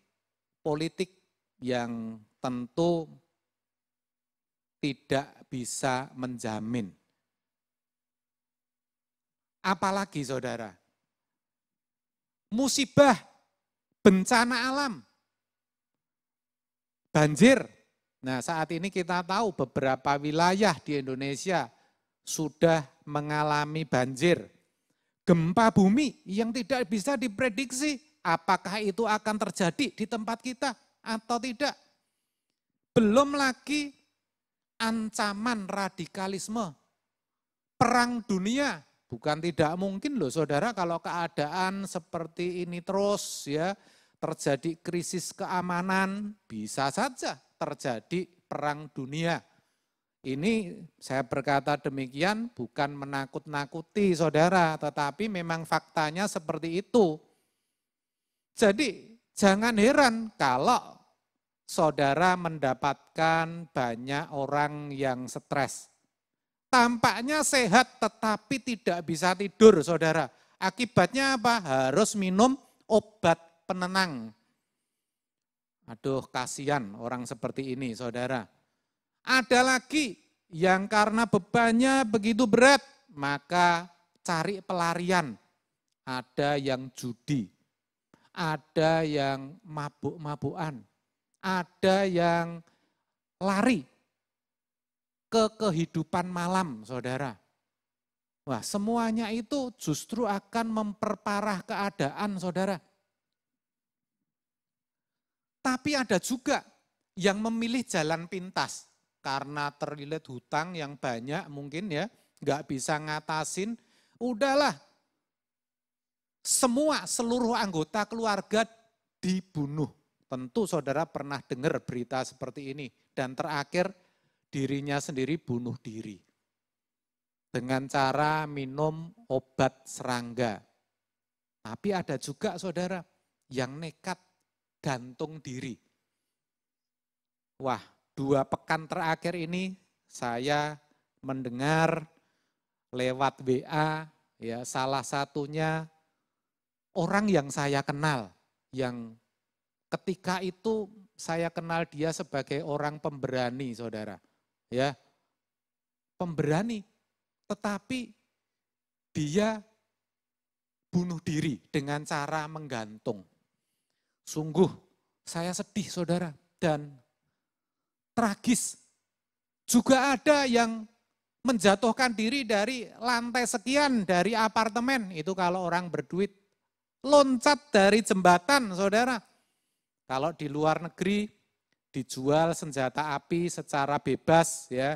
politik yang tentu tidak bisa menjamin. Apalagi saudara, musibah, bencana alam, banjir. Nah saat ini kita tahu beberapa wilayah di Indonesia sudah mengalami banjir. Gempa bumi yang tidak bisa diprediksi, apakah itu akan terjadi di tempat kita atau tidak. Belum lagi ancaman radikalisme, perang dunia. Bukan tidak mungkin loh saudara kalau keadaan seperti ini terus ya, terjadi krisis keamanan, bisa saja terjadi perang dunia. Ini saya berkata demikian bukan menakut-nakuti saudara, tetapi memang faktanya seperti itu. Jadi jangan heran kalau saudara mendapatkan banyak orang yang stres. Tampaknya sehat tetapi tidak bisa tidur saudara. Akibatnya apa? Harus minum obat penenang. Aduh, kasihan orang seperti ini saudara. Ada lagi yang karena bebannya begitu berat, maka cari pelarian. Ada yang judi, ada yang mabuk-mabukan, ada yang lari ke kehidupan malam, saudara. Wah, semuanya itu justru akan memperparah keadaan, saudara. Tapi ada juga yang memilih jalan pintas. Karena terlilit hutang yang banyak mungkin ya, nggak bisa ngatasin, udahlah seluruh anggota keluarga dibunuh. Tentu saudara pernah dengar berita seperti ini. Dan terakhir dirinya sendiri bunuh diri. Dengan cara minum obat serangga. Tapi ada juga saudara yang nekat gantung diri. Wah, 2 pekan terakhir ini saya mendengar lewat WA ya salah satunya orang yang saya kenal yang ketika itu saya kenal dia sebagai orang pemberani saudara. Ya. Pemberani tetapi dia bunuh diri dengan cara menggantung. Sungguh saya sedih saudara dan tragis. Juga ada yang menjatuhkan diri dari lantai sekian dari apartemen. Itu kalau orang berduit. Loncat dari jembatan, saudara. Kalau di luar negeri dijual senjata api secara bebas, ya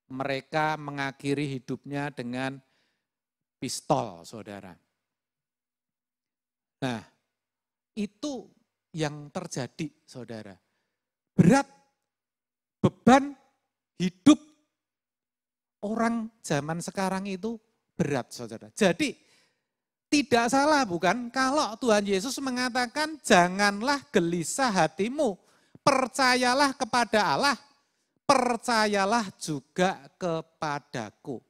mereka mengakhiri hidupnya dengan pistol, saudara. Nah, itu yang terjadi, saudara. Berat beban hidup orang zaman sekarang itu berat, saudara. Jadi tidak salah bukan kalau Tuhan Yesus mengatakan janganlah gelisah hatimu, percayalah kepada Allah, percayalah juga kepadaku.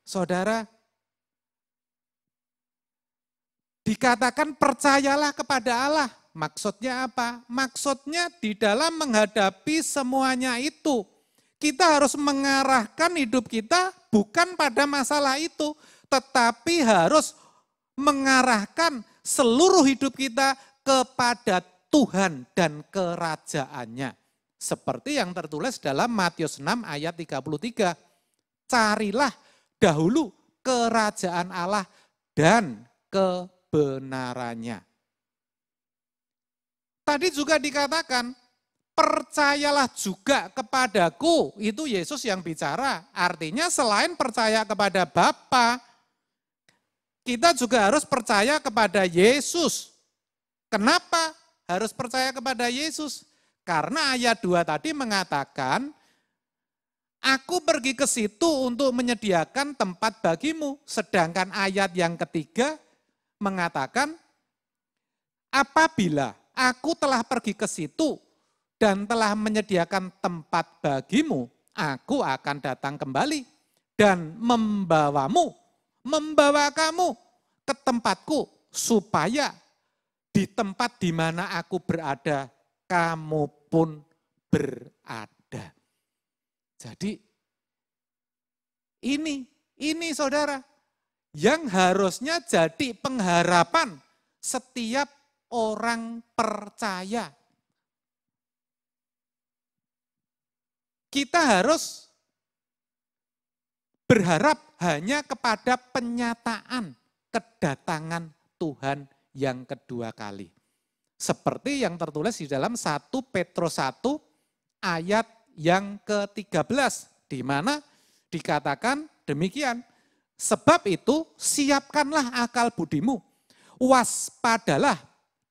Saudara, dikatakan percayalah kepada Allah. Maksudnya apa? Maksudnya di dalam menghadapi semuanya itu, kita harus mengarahkan hidup kita bukan pada masalah itu, tetapi harus mengarahkan seluruh hidup kita kepada Tuhan dan kerajaannya. Seperti yang tertulis dalam Matius 6 ayat 33. Carilah dahulu kerajaan Allah dan kebenarannya. Tadi juga dikatakan, percayalah juga kepadaku. Itu Yesus yang bicara. Artinya selain percaya kepada Bapa, kita juga harus percaya kepada Yesus. Kenapa harus percaya kepada Yesus? Karena ayat 2 tadi mengatakan, aku pergi ke situ untuk menyediakan tempat bagimu. Sedangkan ayat yang ketiga mengatakan, apabila aku telah pergi ke situ dan telah menyediakan tempat bagimu, aku akan datang kembali dan membawa kamu ke tempatku, supaya di tempat di mana aku berada, kamu pun berada. Jadi ini saudara, yang harusnya jadi pengharapan setiap orang percaya. Kita harus berharap hanya kepada penyataan kedatangan Tuhan yang kedua kali. Seperti yang tertulis di dalam 1 Petrus 1 ayat yang ke-13, di mana dikatakan demikian, sebab itu siapkanlah akal budimu, waspadalah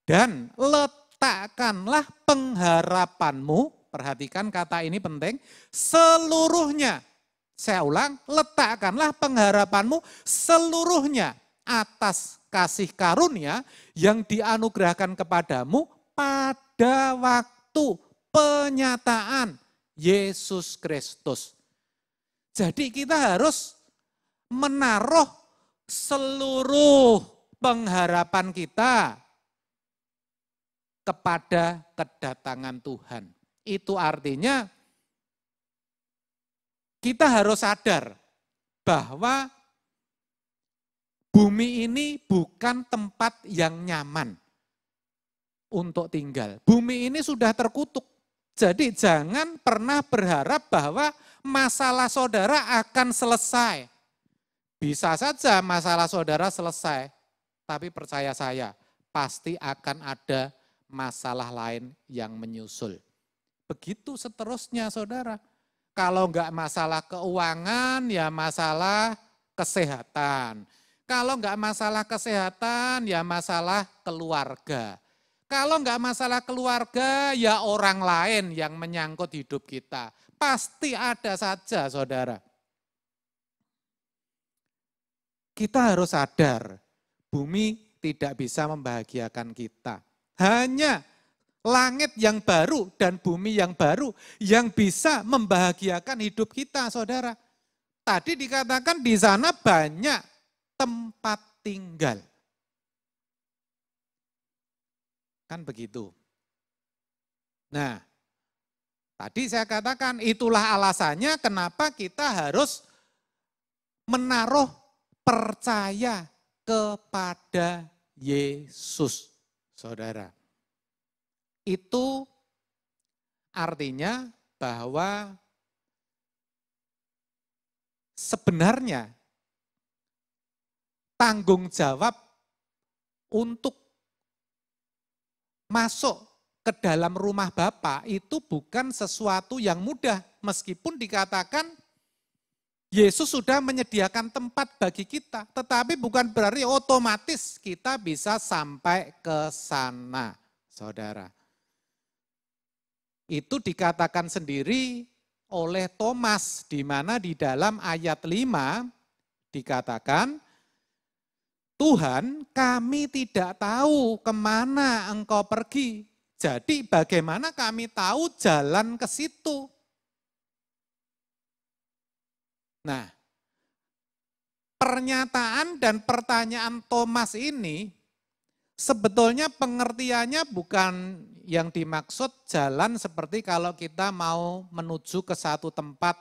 dan letakkanlah pengharapanmu Perhatikan kata ini penting, seluruhnya. Saya ulang, letakkanlah pengharapanmu seluruhnya atas kasih karunia yang dianugerahkan kepadamu pada waktu penyataan Yesus Kristus. Jadi kita harus menaruh seluruh pengharapan kita kepada kedatangan Tuhan. Itu artinya kita harus sadar bahwa bumi ini bukan tempat yang nyaman untuk tinggal. Bumi ini sudah terkutuk. Jadi jangan pernah berharap bahwa masalah saudara akan selesai. Bisa saja masalah saudara selesai, tapi percaya saya, pasti akan ada masalah lain yang menyusul. Begitu seterusnya saudara. Kalau enggak masalah keuangan, ya masalah kesehatan. Kalau enggak masalah kesehatan, ya masalah keluarga. Kalau enggak masalah keluarga, ya orang lain yang menyangkut hidup kita. Pasti ada saja saudara. Kita harus sadar, bumi tidak bisa membahagiakan kita. Hanya langit yang baru dan bumi yang baru yang bisa membahagiakan hidup kita, saudara. Tadi dikatakan di sana banyak tempat tinggal. Kan begitu. Nah, tadi saya katakan itulah alasannya kenapa kita harus menaruh percaya kepada Yesus, saudara. Itu artinya bahwa sebenarnya tanggung jawab untuk masuk ke dalam rumah Bapa itu bukan sesuatu yang mudah. Meskipun dikatakan Yesus sudah menyediakan tempat bagi kita, tetapi bukan berarti otomatis kita bisa sampai ke sana, saudara. Itu dikatakan sendiri oleh Thomas, di mana di dalam ayat 5 dikatakan, Tuhan, kami tidak tahu kemana engkau pergi. Jadi bagaimana kami tahu jalan ke situ? Nah, pernyataan dan pertanyaan Thomas ini sebetulnya pengertiannya bukan yang dimaksud jalan seperti kalau kita mau menuju ke satu tempat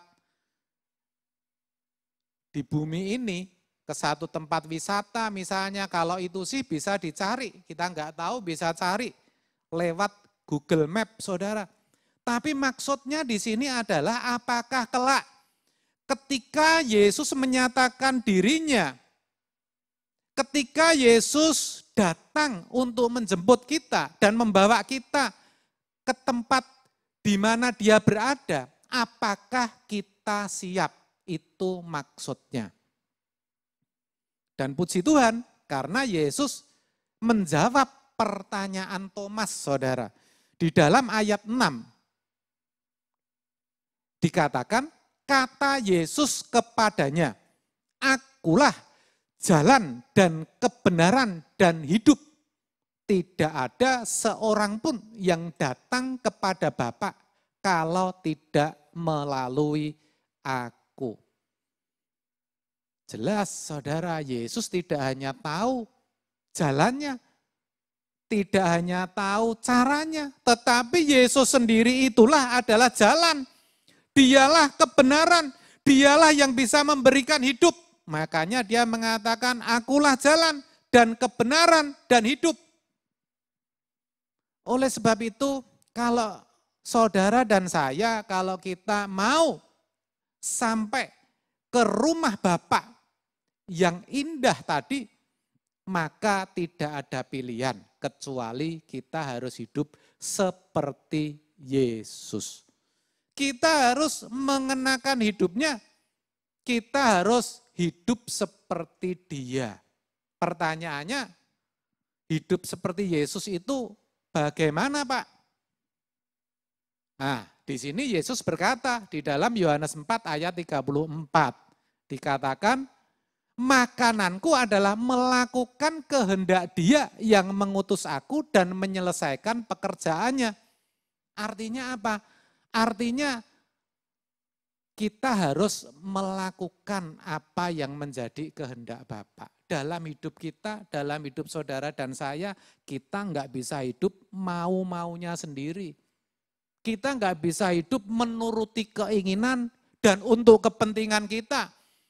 di bumi ini, ke satu tempat wisata misalnya, kalau itu sih bisa dicari, kita nggak tahu bisa cari lewat Google Map, saudara. Tapi maksudnya di sini adalah apakah kelak ketika Yesus menyatakan dirinya, ketika Yesus datang untuk menjemput kita dan membawa kita ke tempat di mana dia berada, apakah kita siap? Itu maksudnya. Dan puji Tuhan, karena Yesus menjawab pertanyaan Thomas, saudara. Di dalam ayat 6, dikatakan, kata Yesus kepadanya, akulah jalan dan kebenaran dan hidup. Tidak ada seorang pun yang datang kepada Bapa kalau tidak melalui aku. Jelas saudara, Yesus tidak hanya tahu jalannya, tidak hanya tahu caranya, tetapi Yesus sendiri itulah adalah jalan. Dialah kebenaran, dialah yang bisa memberikan hidup. Makanya dia mengatakan, akulah jalan dan kebenaran dan hidup. Oleh sebab itu, kalau saudara dan saya, kalau kita mau sampai ke rumah Bapa yang indah tadi, maka tidak ada pilihan kecuali kita harus hidup seperti Yesus. Kita harus mengenakan hidupnya, kita harus hidup seperti Dia. Pertanyaannya, hidup seperti Yesus itu bagaimana, Pak? Nah, di sini Yesus berkata di dalam Yohanes 4 ayat 34. Dikatakan, makananku adalah melakukan kehendak Dia yang mengutus aku dan menyelesaikan pekerjaannya. Artinya apa? Artinya kita harus melakukan apa yang menjadi kehendak Bapa. Dalam hidup kita, dalam hidup saudara dan saya, kita nggak bisa hidup mau-maunya sendiri. Kita nggak bisa hidup menuruti keinginan dan untuk kepentingan kita.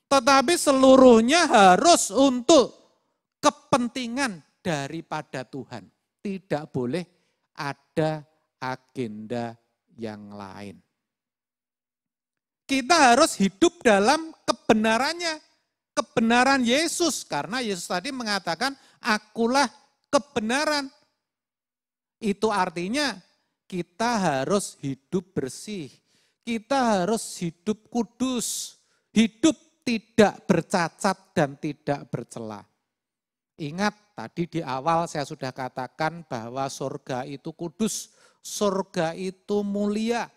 Tetapi seluruhnya harus untuk kepentingan daripada Tuhan. Tidak boleh ada agenda yang lain. Kita harus hidup dalam kebenarannya, kebenaran Yesus. Karena Yesus tadi mengatakan, akulah kebenaran. Itu artinya kita harus hidup bersih. Kita harus hidup kudus. Hidup tidak bercacat dan tidak bercela. Ingat tadi di awal saya sudah katakan bahwa surga itu kudus. Surga itu mulia.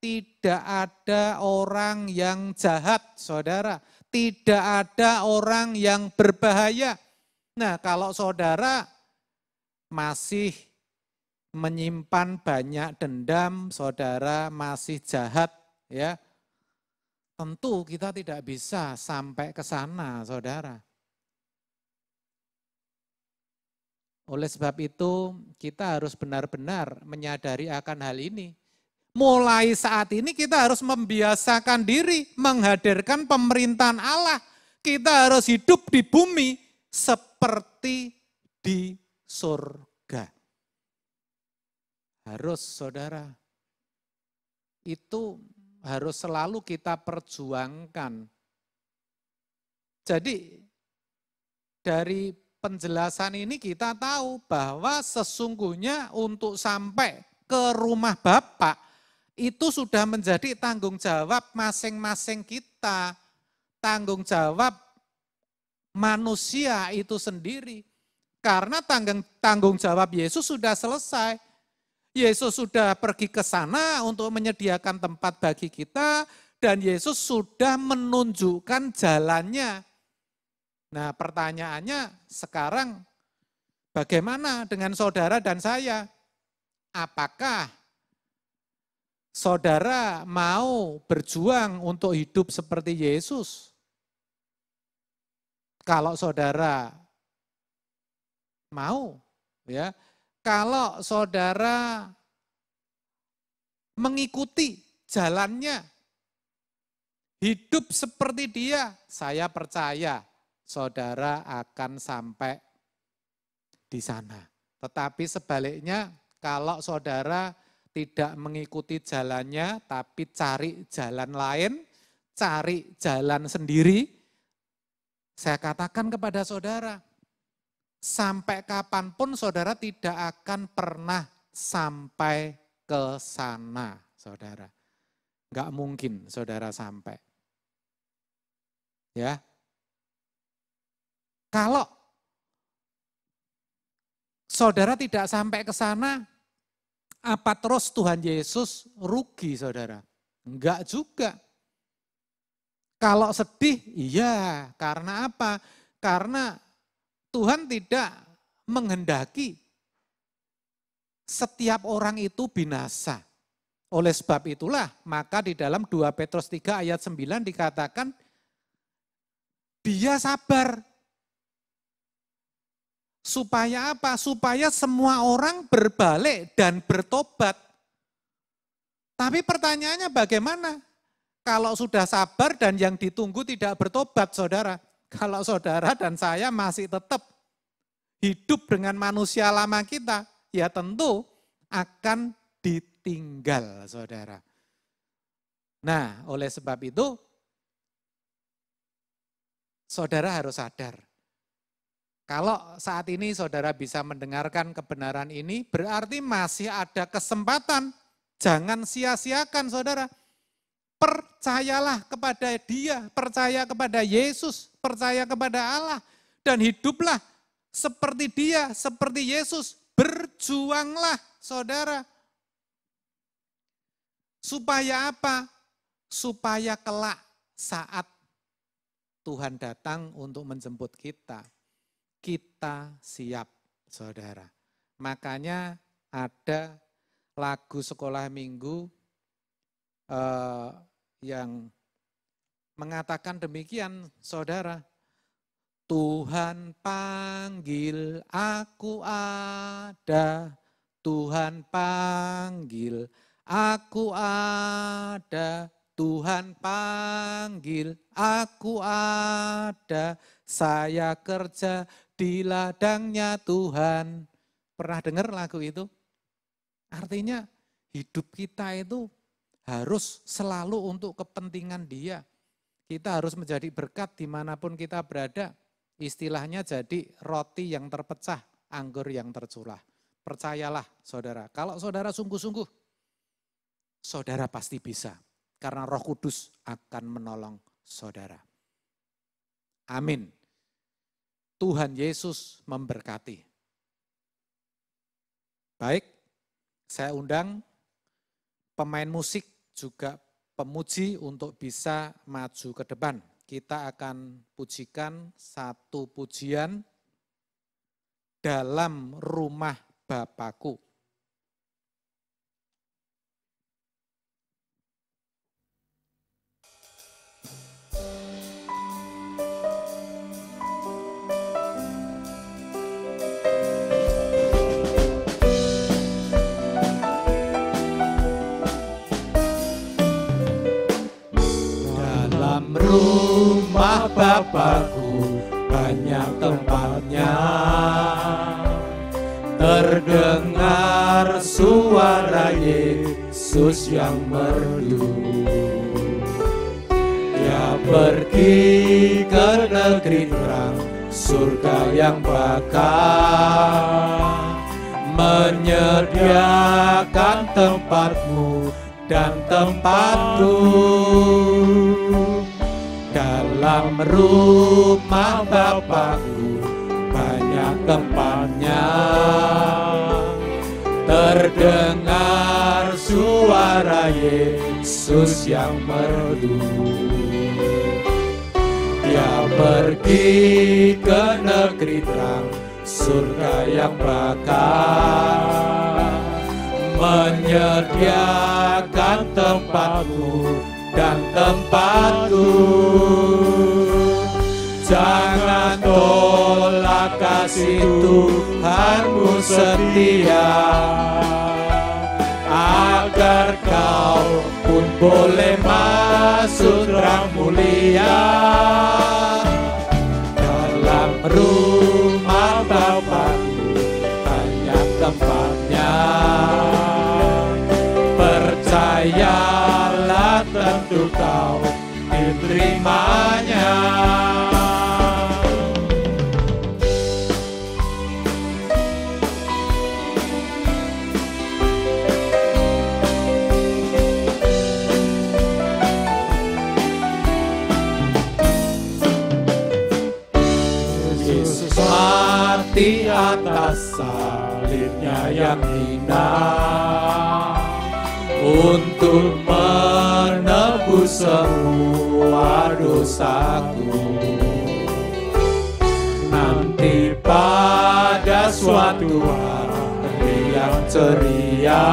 Tidak ada orang yang jahat, saudara. Tidak ada orang yang berbahaya. Nah, kalau saudara masih menyimpan banyak dendam, saudara masih jahat, ya, tentu kita tidak bisa sampai ke sana, saudara. Oleh sebab itu, kita harus benar-benar menyadari akan hal ini. Mulai saat ini kita harus membiasakan diri menghadirkan pemerintahan Allah. Kita harus hidup di bumi seperti di surga. Harus, saudara. Itu harus selalu kita perjuangkan. Jadi dari penjelasan ini kita tahu bahwa sesungguhnya untuk sampai ke rumah Bapa itu sudah menjadi tanggung jawab masing-masing kita. Tanggung jawab manusia itu sendiri. Karena tanggung jawab Yesus sudah selesai. Yesus sudah pergi ke sana untuk menyediakan tempat bagi kita. Dan Yesus sudah menunjukkan jalannya. Nah, pertanyaannya sekarang bagaimana dengan saudara dan saya? Apakah saudara mau berjuang untuk hidup seperti Yesus? Kalau saudara mau, ya. Kalau saudara mengikuti jalannya, hidup seperti Dia, saya percaya saudara akan sampai di sana. Tetapi sebaliknya, kalau saudara tidak mengikuti jalannya, tapi cari jalan lain, cari jalan sendiri, saya katakan kepada saudara, sampai kapanpun saudara tidak akan pernah sampai ke sana, saudara. Enggak mungkin saudara sampai. Ya. Kalau saudara tidak sampai ke sana, apa terus Tuhan Yesus rugi, saudara? Enggak juga. Kalau sedih, iya. Karena apa? Karena Tuhan tidak menghendaki setiap orang itu binasa. Oleh sebab itulah, maka di dalam 2 Petrus 3 ayat 9 dikatakan, Dia sabar. Supaya apa? Supaya semua orang berbalik dan bertobat. Tapi pertanyaannya bagaimana? Kalau sudah sabar dan yang ditunggu tidak bertobat, saudara. Kalau saudara dan saya masih tetap hidup dengan manusia lama kita, ya tentu akan ditinggal, saudara. Nah, oleh sebab itu, saudara harus sadar. Kalau saat ini saudara bisa mendengarkan kebenaran ini, berarti masih ada kesempatan. Jangan sia-siakan, saudara. Percayalah kepada Dia, percaya kepada Yesus, percaya kepada Allah. Dan hiduplah seperti Dia, seperti Yesus. Berjuanglah, saudara. Supaya apa? Supaya kelak saat Tuhan datang untuk menjemput kita, kita siap, saudara. Makanya ada lagu sekolah minggu yang mengatakan demikian, saudara. Tuhan panggil aku ada, Tuhan panggil aku ada, Tuhan panggil aku ada, saya kerja di ladangnya Tuhan. Pernah dengar lagu itu? Artinya hidup kita itu harus selalu untuk kepentingan Dia. Kita harus menjadi berkat dimanapun kita berada. Istilahnya jadi roti yang terpecah, anggur yang tercurah. Percayalah saudara, kalau saudara sungguh-sungguh, saudara pasti bisa. Karena Roh Kudus akan menolong saudara. Amin. Tuhan Yesus memberkati. Baik, saya undang pemain musik juga pemuji untuk bisa maju ke depan. Kita akan pujikan satu pujian dalam rumah Bapakku. Rumah Bapakku banyak tempatnya, terdengar suara Yesus yang merdu. Dia pergi ke negeri terang, surga yang bakal menyediakan tempatmu dan tempatku. Dalam rumah Bapakku banyak tempatnya, terdengar suara Yesus yang merdu. Dia pergi ke negeri terang, surga yang bakal menyediakan tempatmu dan tempatku. Jangan tolak kasih Tuhanmu setia, agar kau pun boleh masuk terang mulia. Dalam rumah Bapakku banyak tempatnya, percayalah tentu kau diterimanya. Yesus mati atas salibnya yang hina, untuk menebus semua dosaku. Nanti pada suatu hari yang ceria,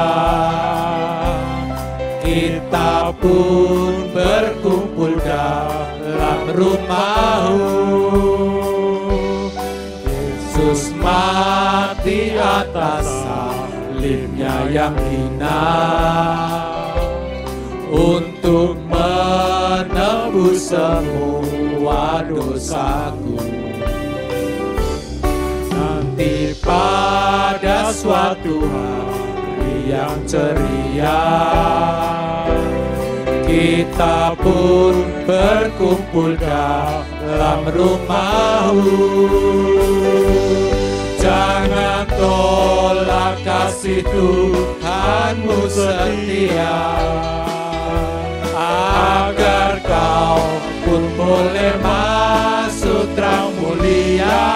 kita pun berkumpul dalam rumahmu. Yesus mati atas salibnya yang hina, untuk menebus semua dosaku. Nanti pada suatu hari yang ceria, kita pun berkumpul dalam rumahmu. Jangan tolak kasih Tuhanmu setia, agar kau pun boleh masuk terang mulia.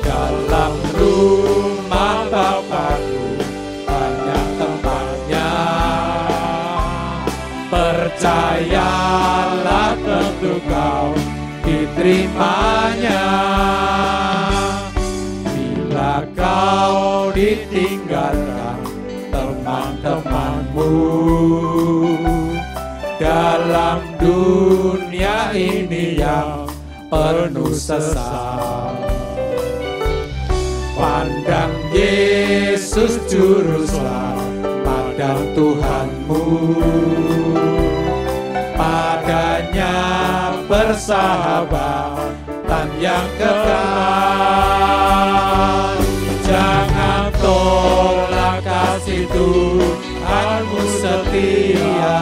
Dalam rumah Bapakku banyak tempatnya, diterimanya. Bila kau ditinggalkan teman-temanmu dalam dunia ini yang penuh sesat, pandang Yesus Juru Selamat dan Tuhanmu, padanya persahabatan yang kekal. Jangan tolak kasih Tuhanmu setia,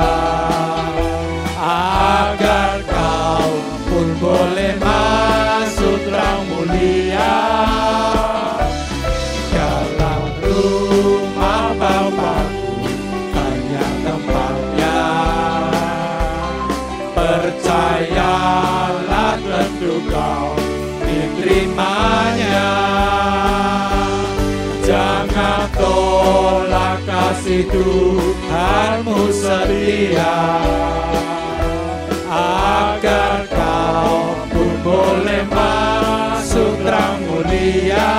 agar kau pun boleh masuk terang mulia dalam rumah Bapakku banyak tempatnya. Percayalah tentu kau diterimanya. Jangan tolak kasih Tuhanmu setia, agar kau pun boleh masuk terang mulia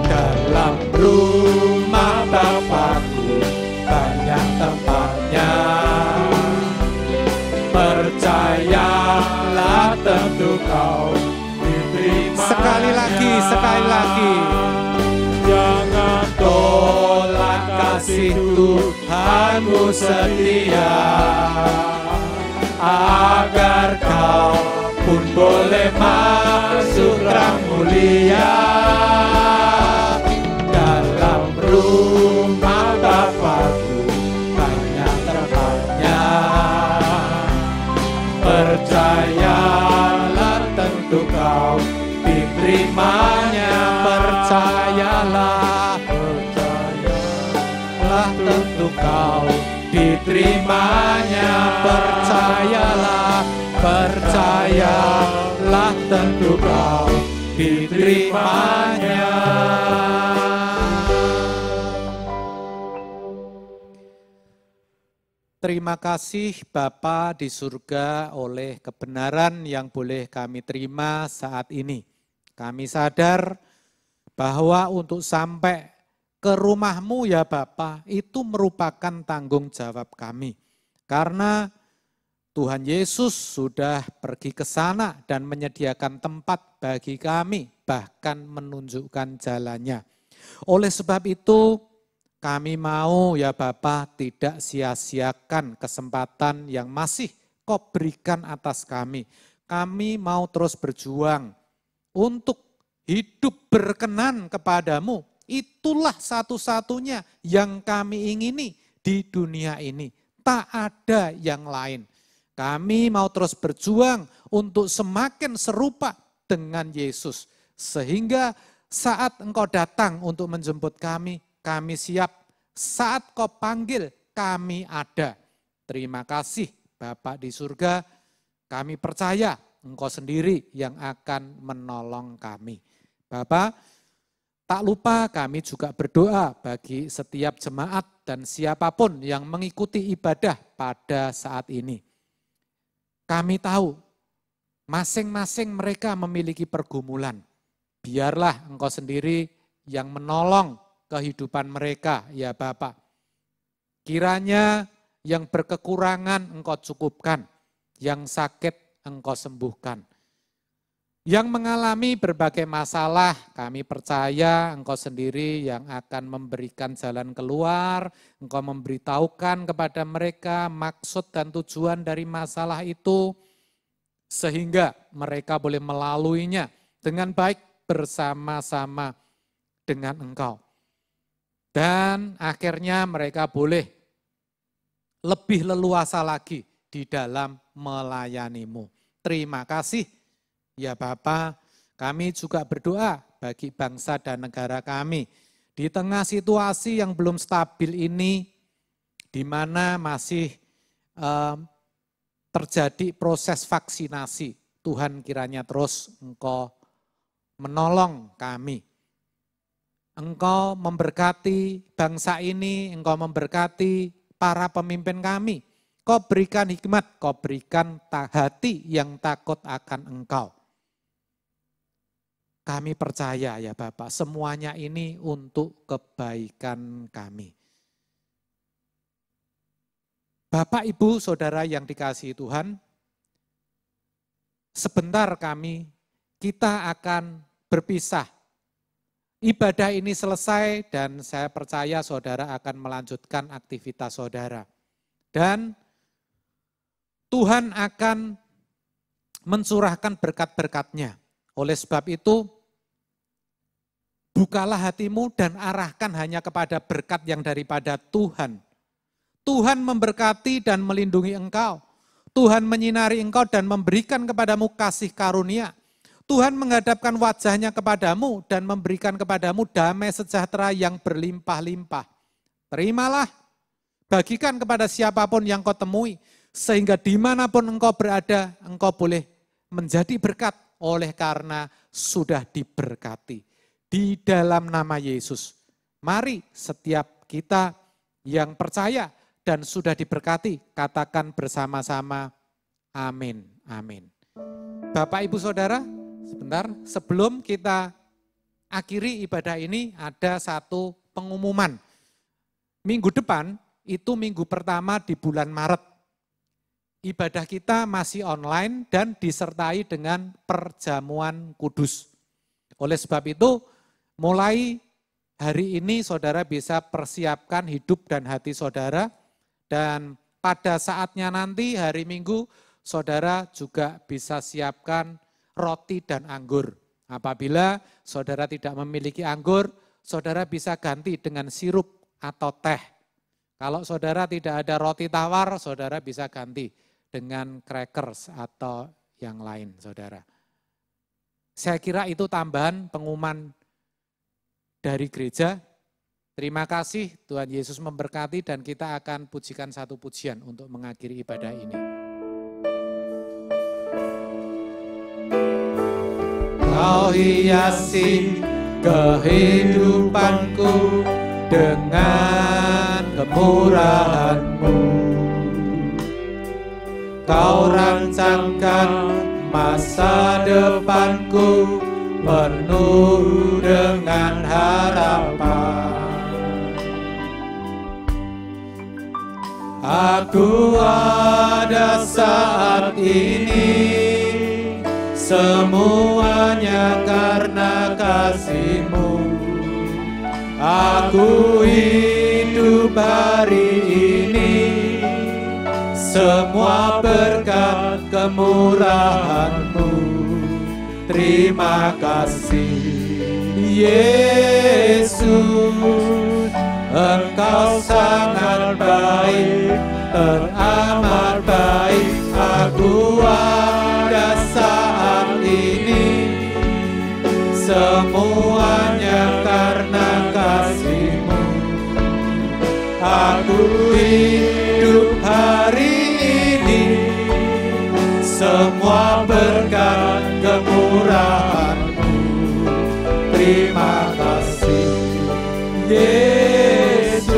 dalam rumah Bapakku banyak tempatnya. Percayalah tentu kau diterima. Sekali lagi. Jangan tolak kasih Tuhanmu setia, agar kau pun boleh masuk terang mulia dalam rumah Bapakku banyak tempatnya. Percayalah tentu kau diterimanya. Percayalah tentu kau diterimanya. Percayalah tentu kau diterimanya. Terima kasih Bapa di surga oleh kebenaran yang boleh kami terima saat ini. Kami sadar bahwa untuk sampai ke rumah-Mu ya Bapa, itu merupakan tanggung jawab kami. Karena Tuhan Yesus sudah pergi ke sana dan menyediakan tempat bagi kami, bahkan menunjukkan jalannya. Oleh sebab itu, kami mau ya Bapa tidak sia-siakan kesempatan yang masih Kau berikan atas kami. Kami mau terus berjuang untuk hidup berkenan kepadamu. Itulah satu-satunya yang kami ingini di dunia ini. Tak ada yang lain. Kami mau terus berjuang untuk semakin serupa dengan Yesus. Sehingga saat Engkau datang untuk menjemput kami siap. Saat Kau panggil, kami ada. Terima kasih Bapa di surga. Kami percaya Engkau sendiri yang akan menolong kami. Bapa, tak lupa kami juga berdoa bagi setiap jemaat dan siapapun yang mengikuti ibadah pada saat ini. Kami tahu masing-masing mereka memiliki pergumulan. Biarlah Engkau sendiri yang menolong kehidupan mereka ya Bapa. Kiranya yang berkekurangan Engkau cukupkan, yang sakit Engkau sembuhkan. Yang mengalami berbagai masalah, kami percaya Engkau sendiri yang akan memberikan jalan keluar, Engkau memberitahukan kepada mereka maksud dan tujuan dari masalah itu, sehingga mereka boleh melaluinya dengan baik bersama-sama dengan Engkau. Dan akhirnya mereka boleh lebih leluasa lagi di dalam melayani-Mu. Terima kasih. Ya Bapa, kami juga berdoa bagi bangsa dan negara kami. Di tengah situasi yang belum stabil ini, di mana masih terjadi proses vaksinasi, Tuhan kiranya terus Engkau menolong kami. Engkau memberkati bangsa ini, Engkau memberkati para pemimpin kami. Kau berikan hikmat, Kau berikan hati yang takut akan Engkau. Kami percaya ya Bapak, semuanya ini untuk kebaikan kami. Bapak, Ibu, Saudara yang dikasihi Tuhan, sebentar kita akan berpisah. Ibadah ini selesai dan saya percaya saudara akan melanjutkan aktivitas saudara. Dan Tuhan akan mencurahkan berkat-berkat-Nya. Oleh sebab itu, bukalah hatimu dan arahkan hanya kepada berkat yang daripada Tuhan. Tuhan memberkati dan melindungi engkau. Tuhan menyinari engkau dan memberikan kepadamu kasih karunia. Tuhan menghadapkan wajahnya kepadamu dan memberikan kepadamu damai sejahtera yang berlimpah-limpah. Terimalah, bagikan kepada siapapun yang kau temui, sehingga dimanapun engkau berada, engkau boleh menjadi berkat oleh karena sudah diberkati. Di dalam nama Yesus, mari setiap kita yang percaya dan sudah diberkati, katakan bersama-sama, amin, amin. Bapak, Ibu, Saudara, sebentar sebelum kita akhiri ibadah ini ada satu pengumuman. Minggu depan, itu minggu pertama di bulan Maret. Ibadah kita masih online dan disertai dengan perjamuan kudus. Oleh sebab itu, mulai hari ini saudara bisa persiapkan hidup dan hati saudara. Dan pada saatnya nanti hari Minggu, saudara juga bisa siapkan roti dan anggur. Apabila saudara tidak memiliki anggur, saudara bisa ganti dengan sirup atau teh. Kalau saudara tidak ada roti tawar, saudara bisa ganti dengan crackers atau yang lain, saudara. Saya kira itu tambahan pengumuman dari gereja. Terima kasih, Tuhan Yesus memberkati dan kita akan pujikan satu pujian untuk mengakhiri ibadah ini. Kau hiasi kehidupanku dengan kemurahan-Mu. Kau rancangkan masa depanku penuh dengan harapan. Aku ada saat ini, semuanya karena kasih-Mu. Aku hidup hari ini, semua berkat kemurahan-Mu. Terima kasih Yesus, Engkau sangat baik, teramat baik. Aku ada saat ini, semuanya karena kasih-Mu. Aku hidup hari ini, semua berkat kemurahan-Mu. Terima kasih Yesus,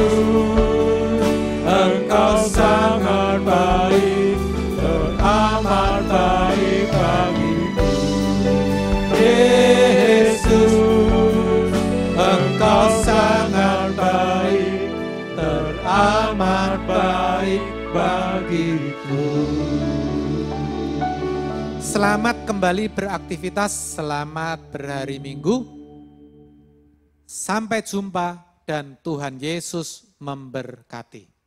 Engkau sangat baik, teramat baik bagiku. Yesus, Engkau sangat baik, teramat baik bagiku. Selamat kembali beraktivitas, selamat berhari Minggu. Sampai jumpa dan Tuhan Yesus memberkati.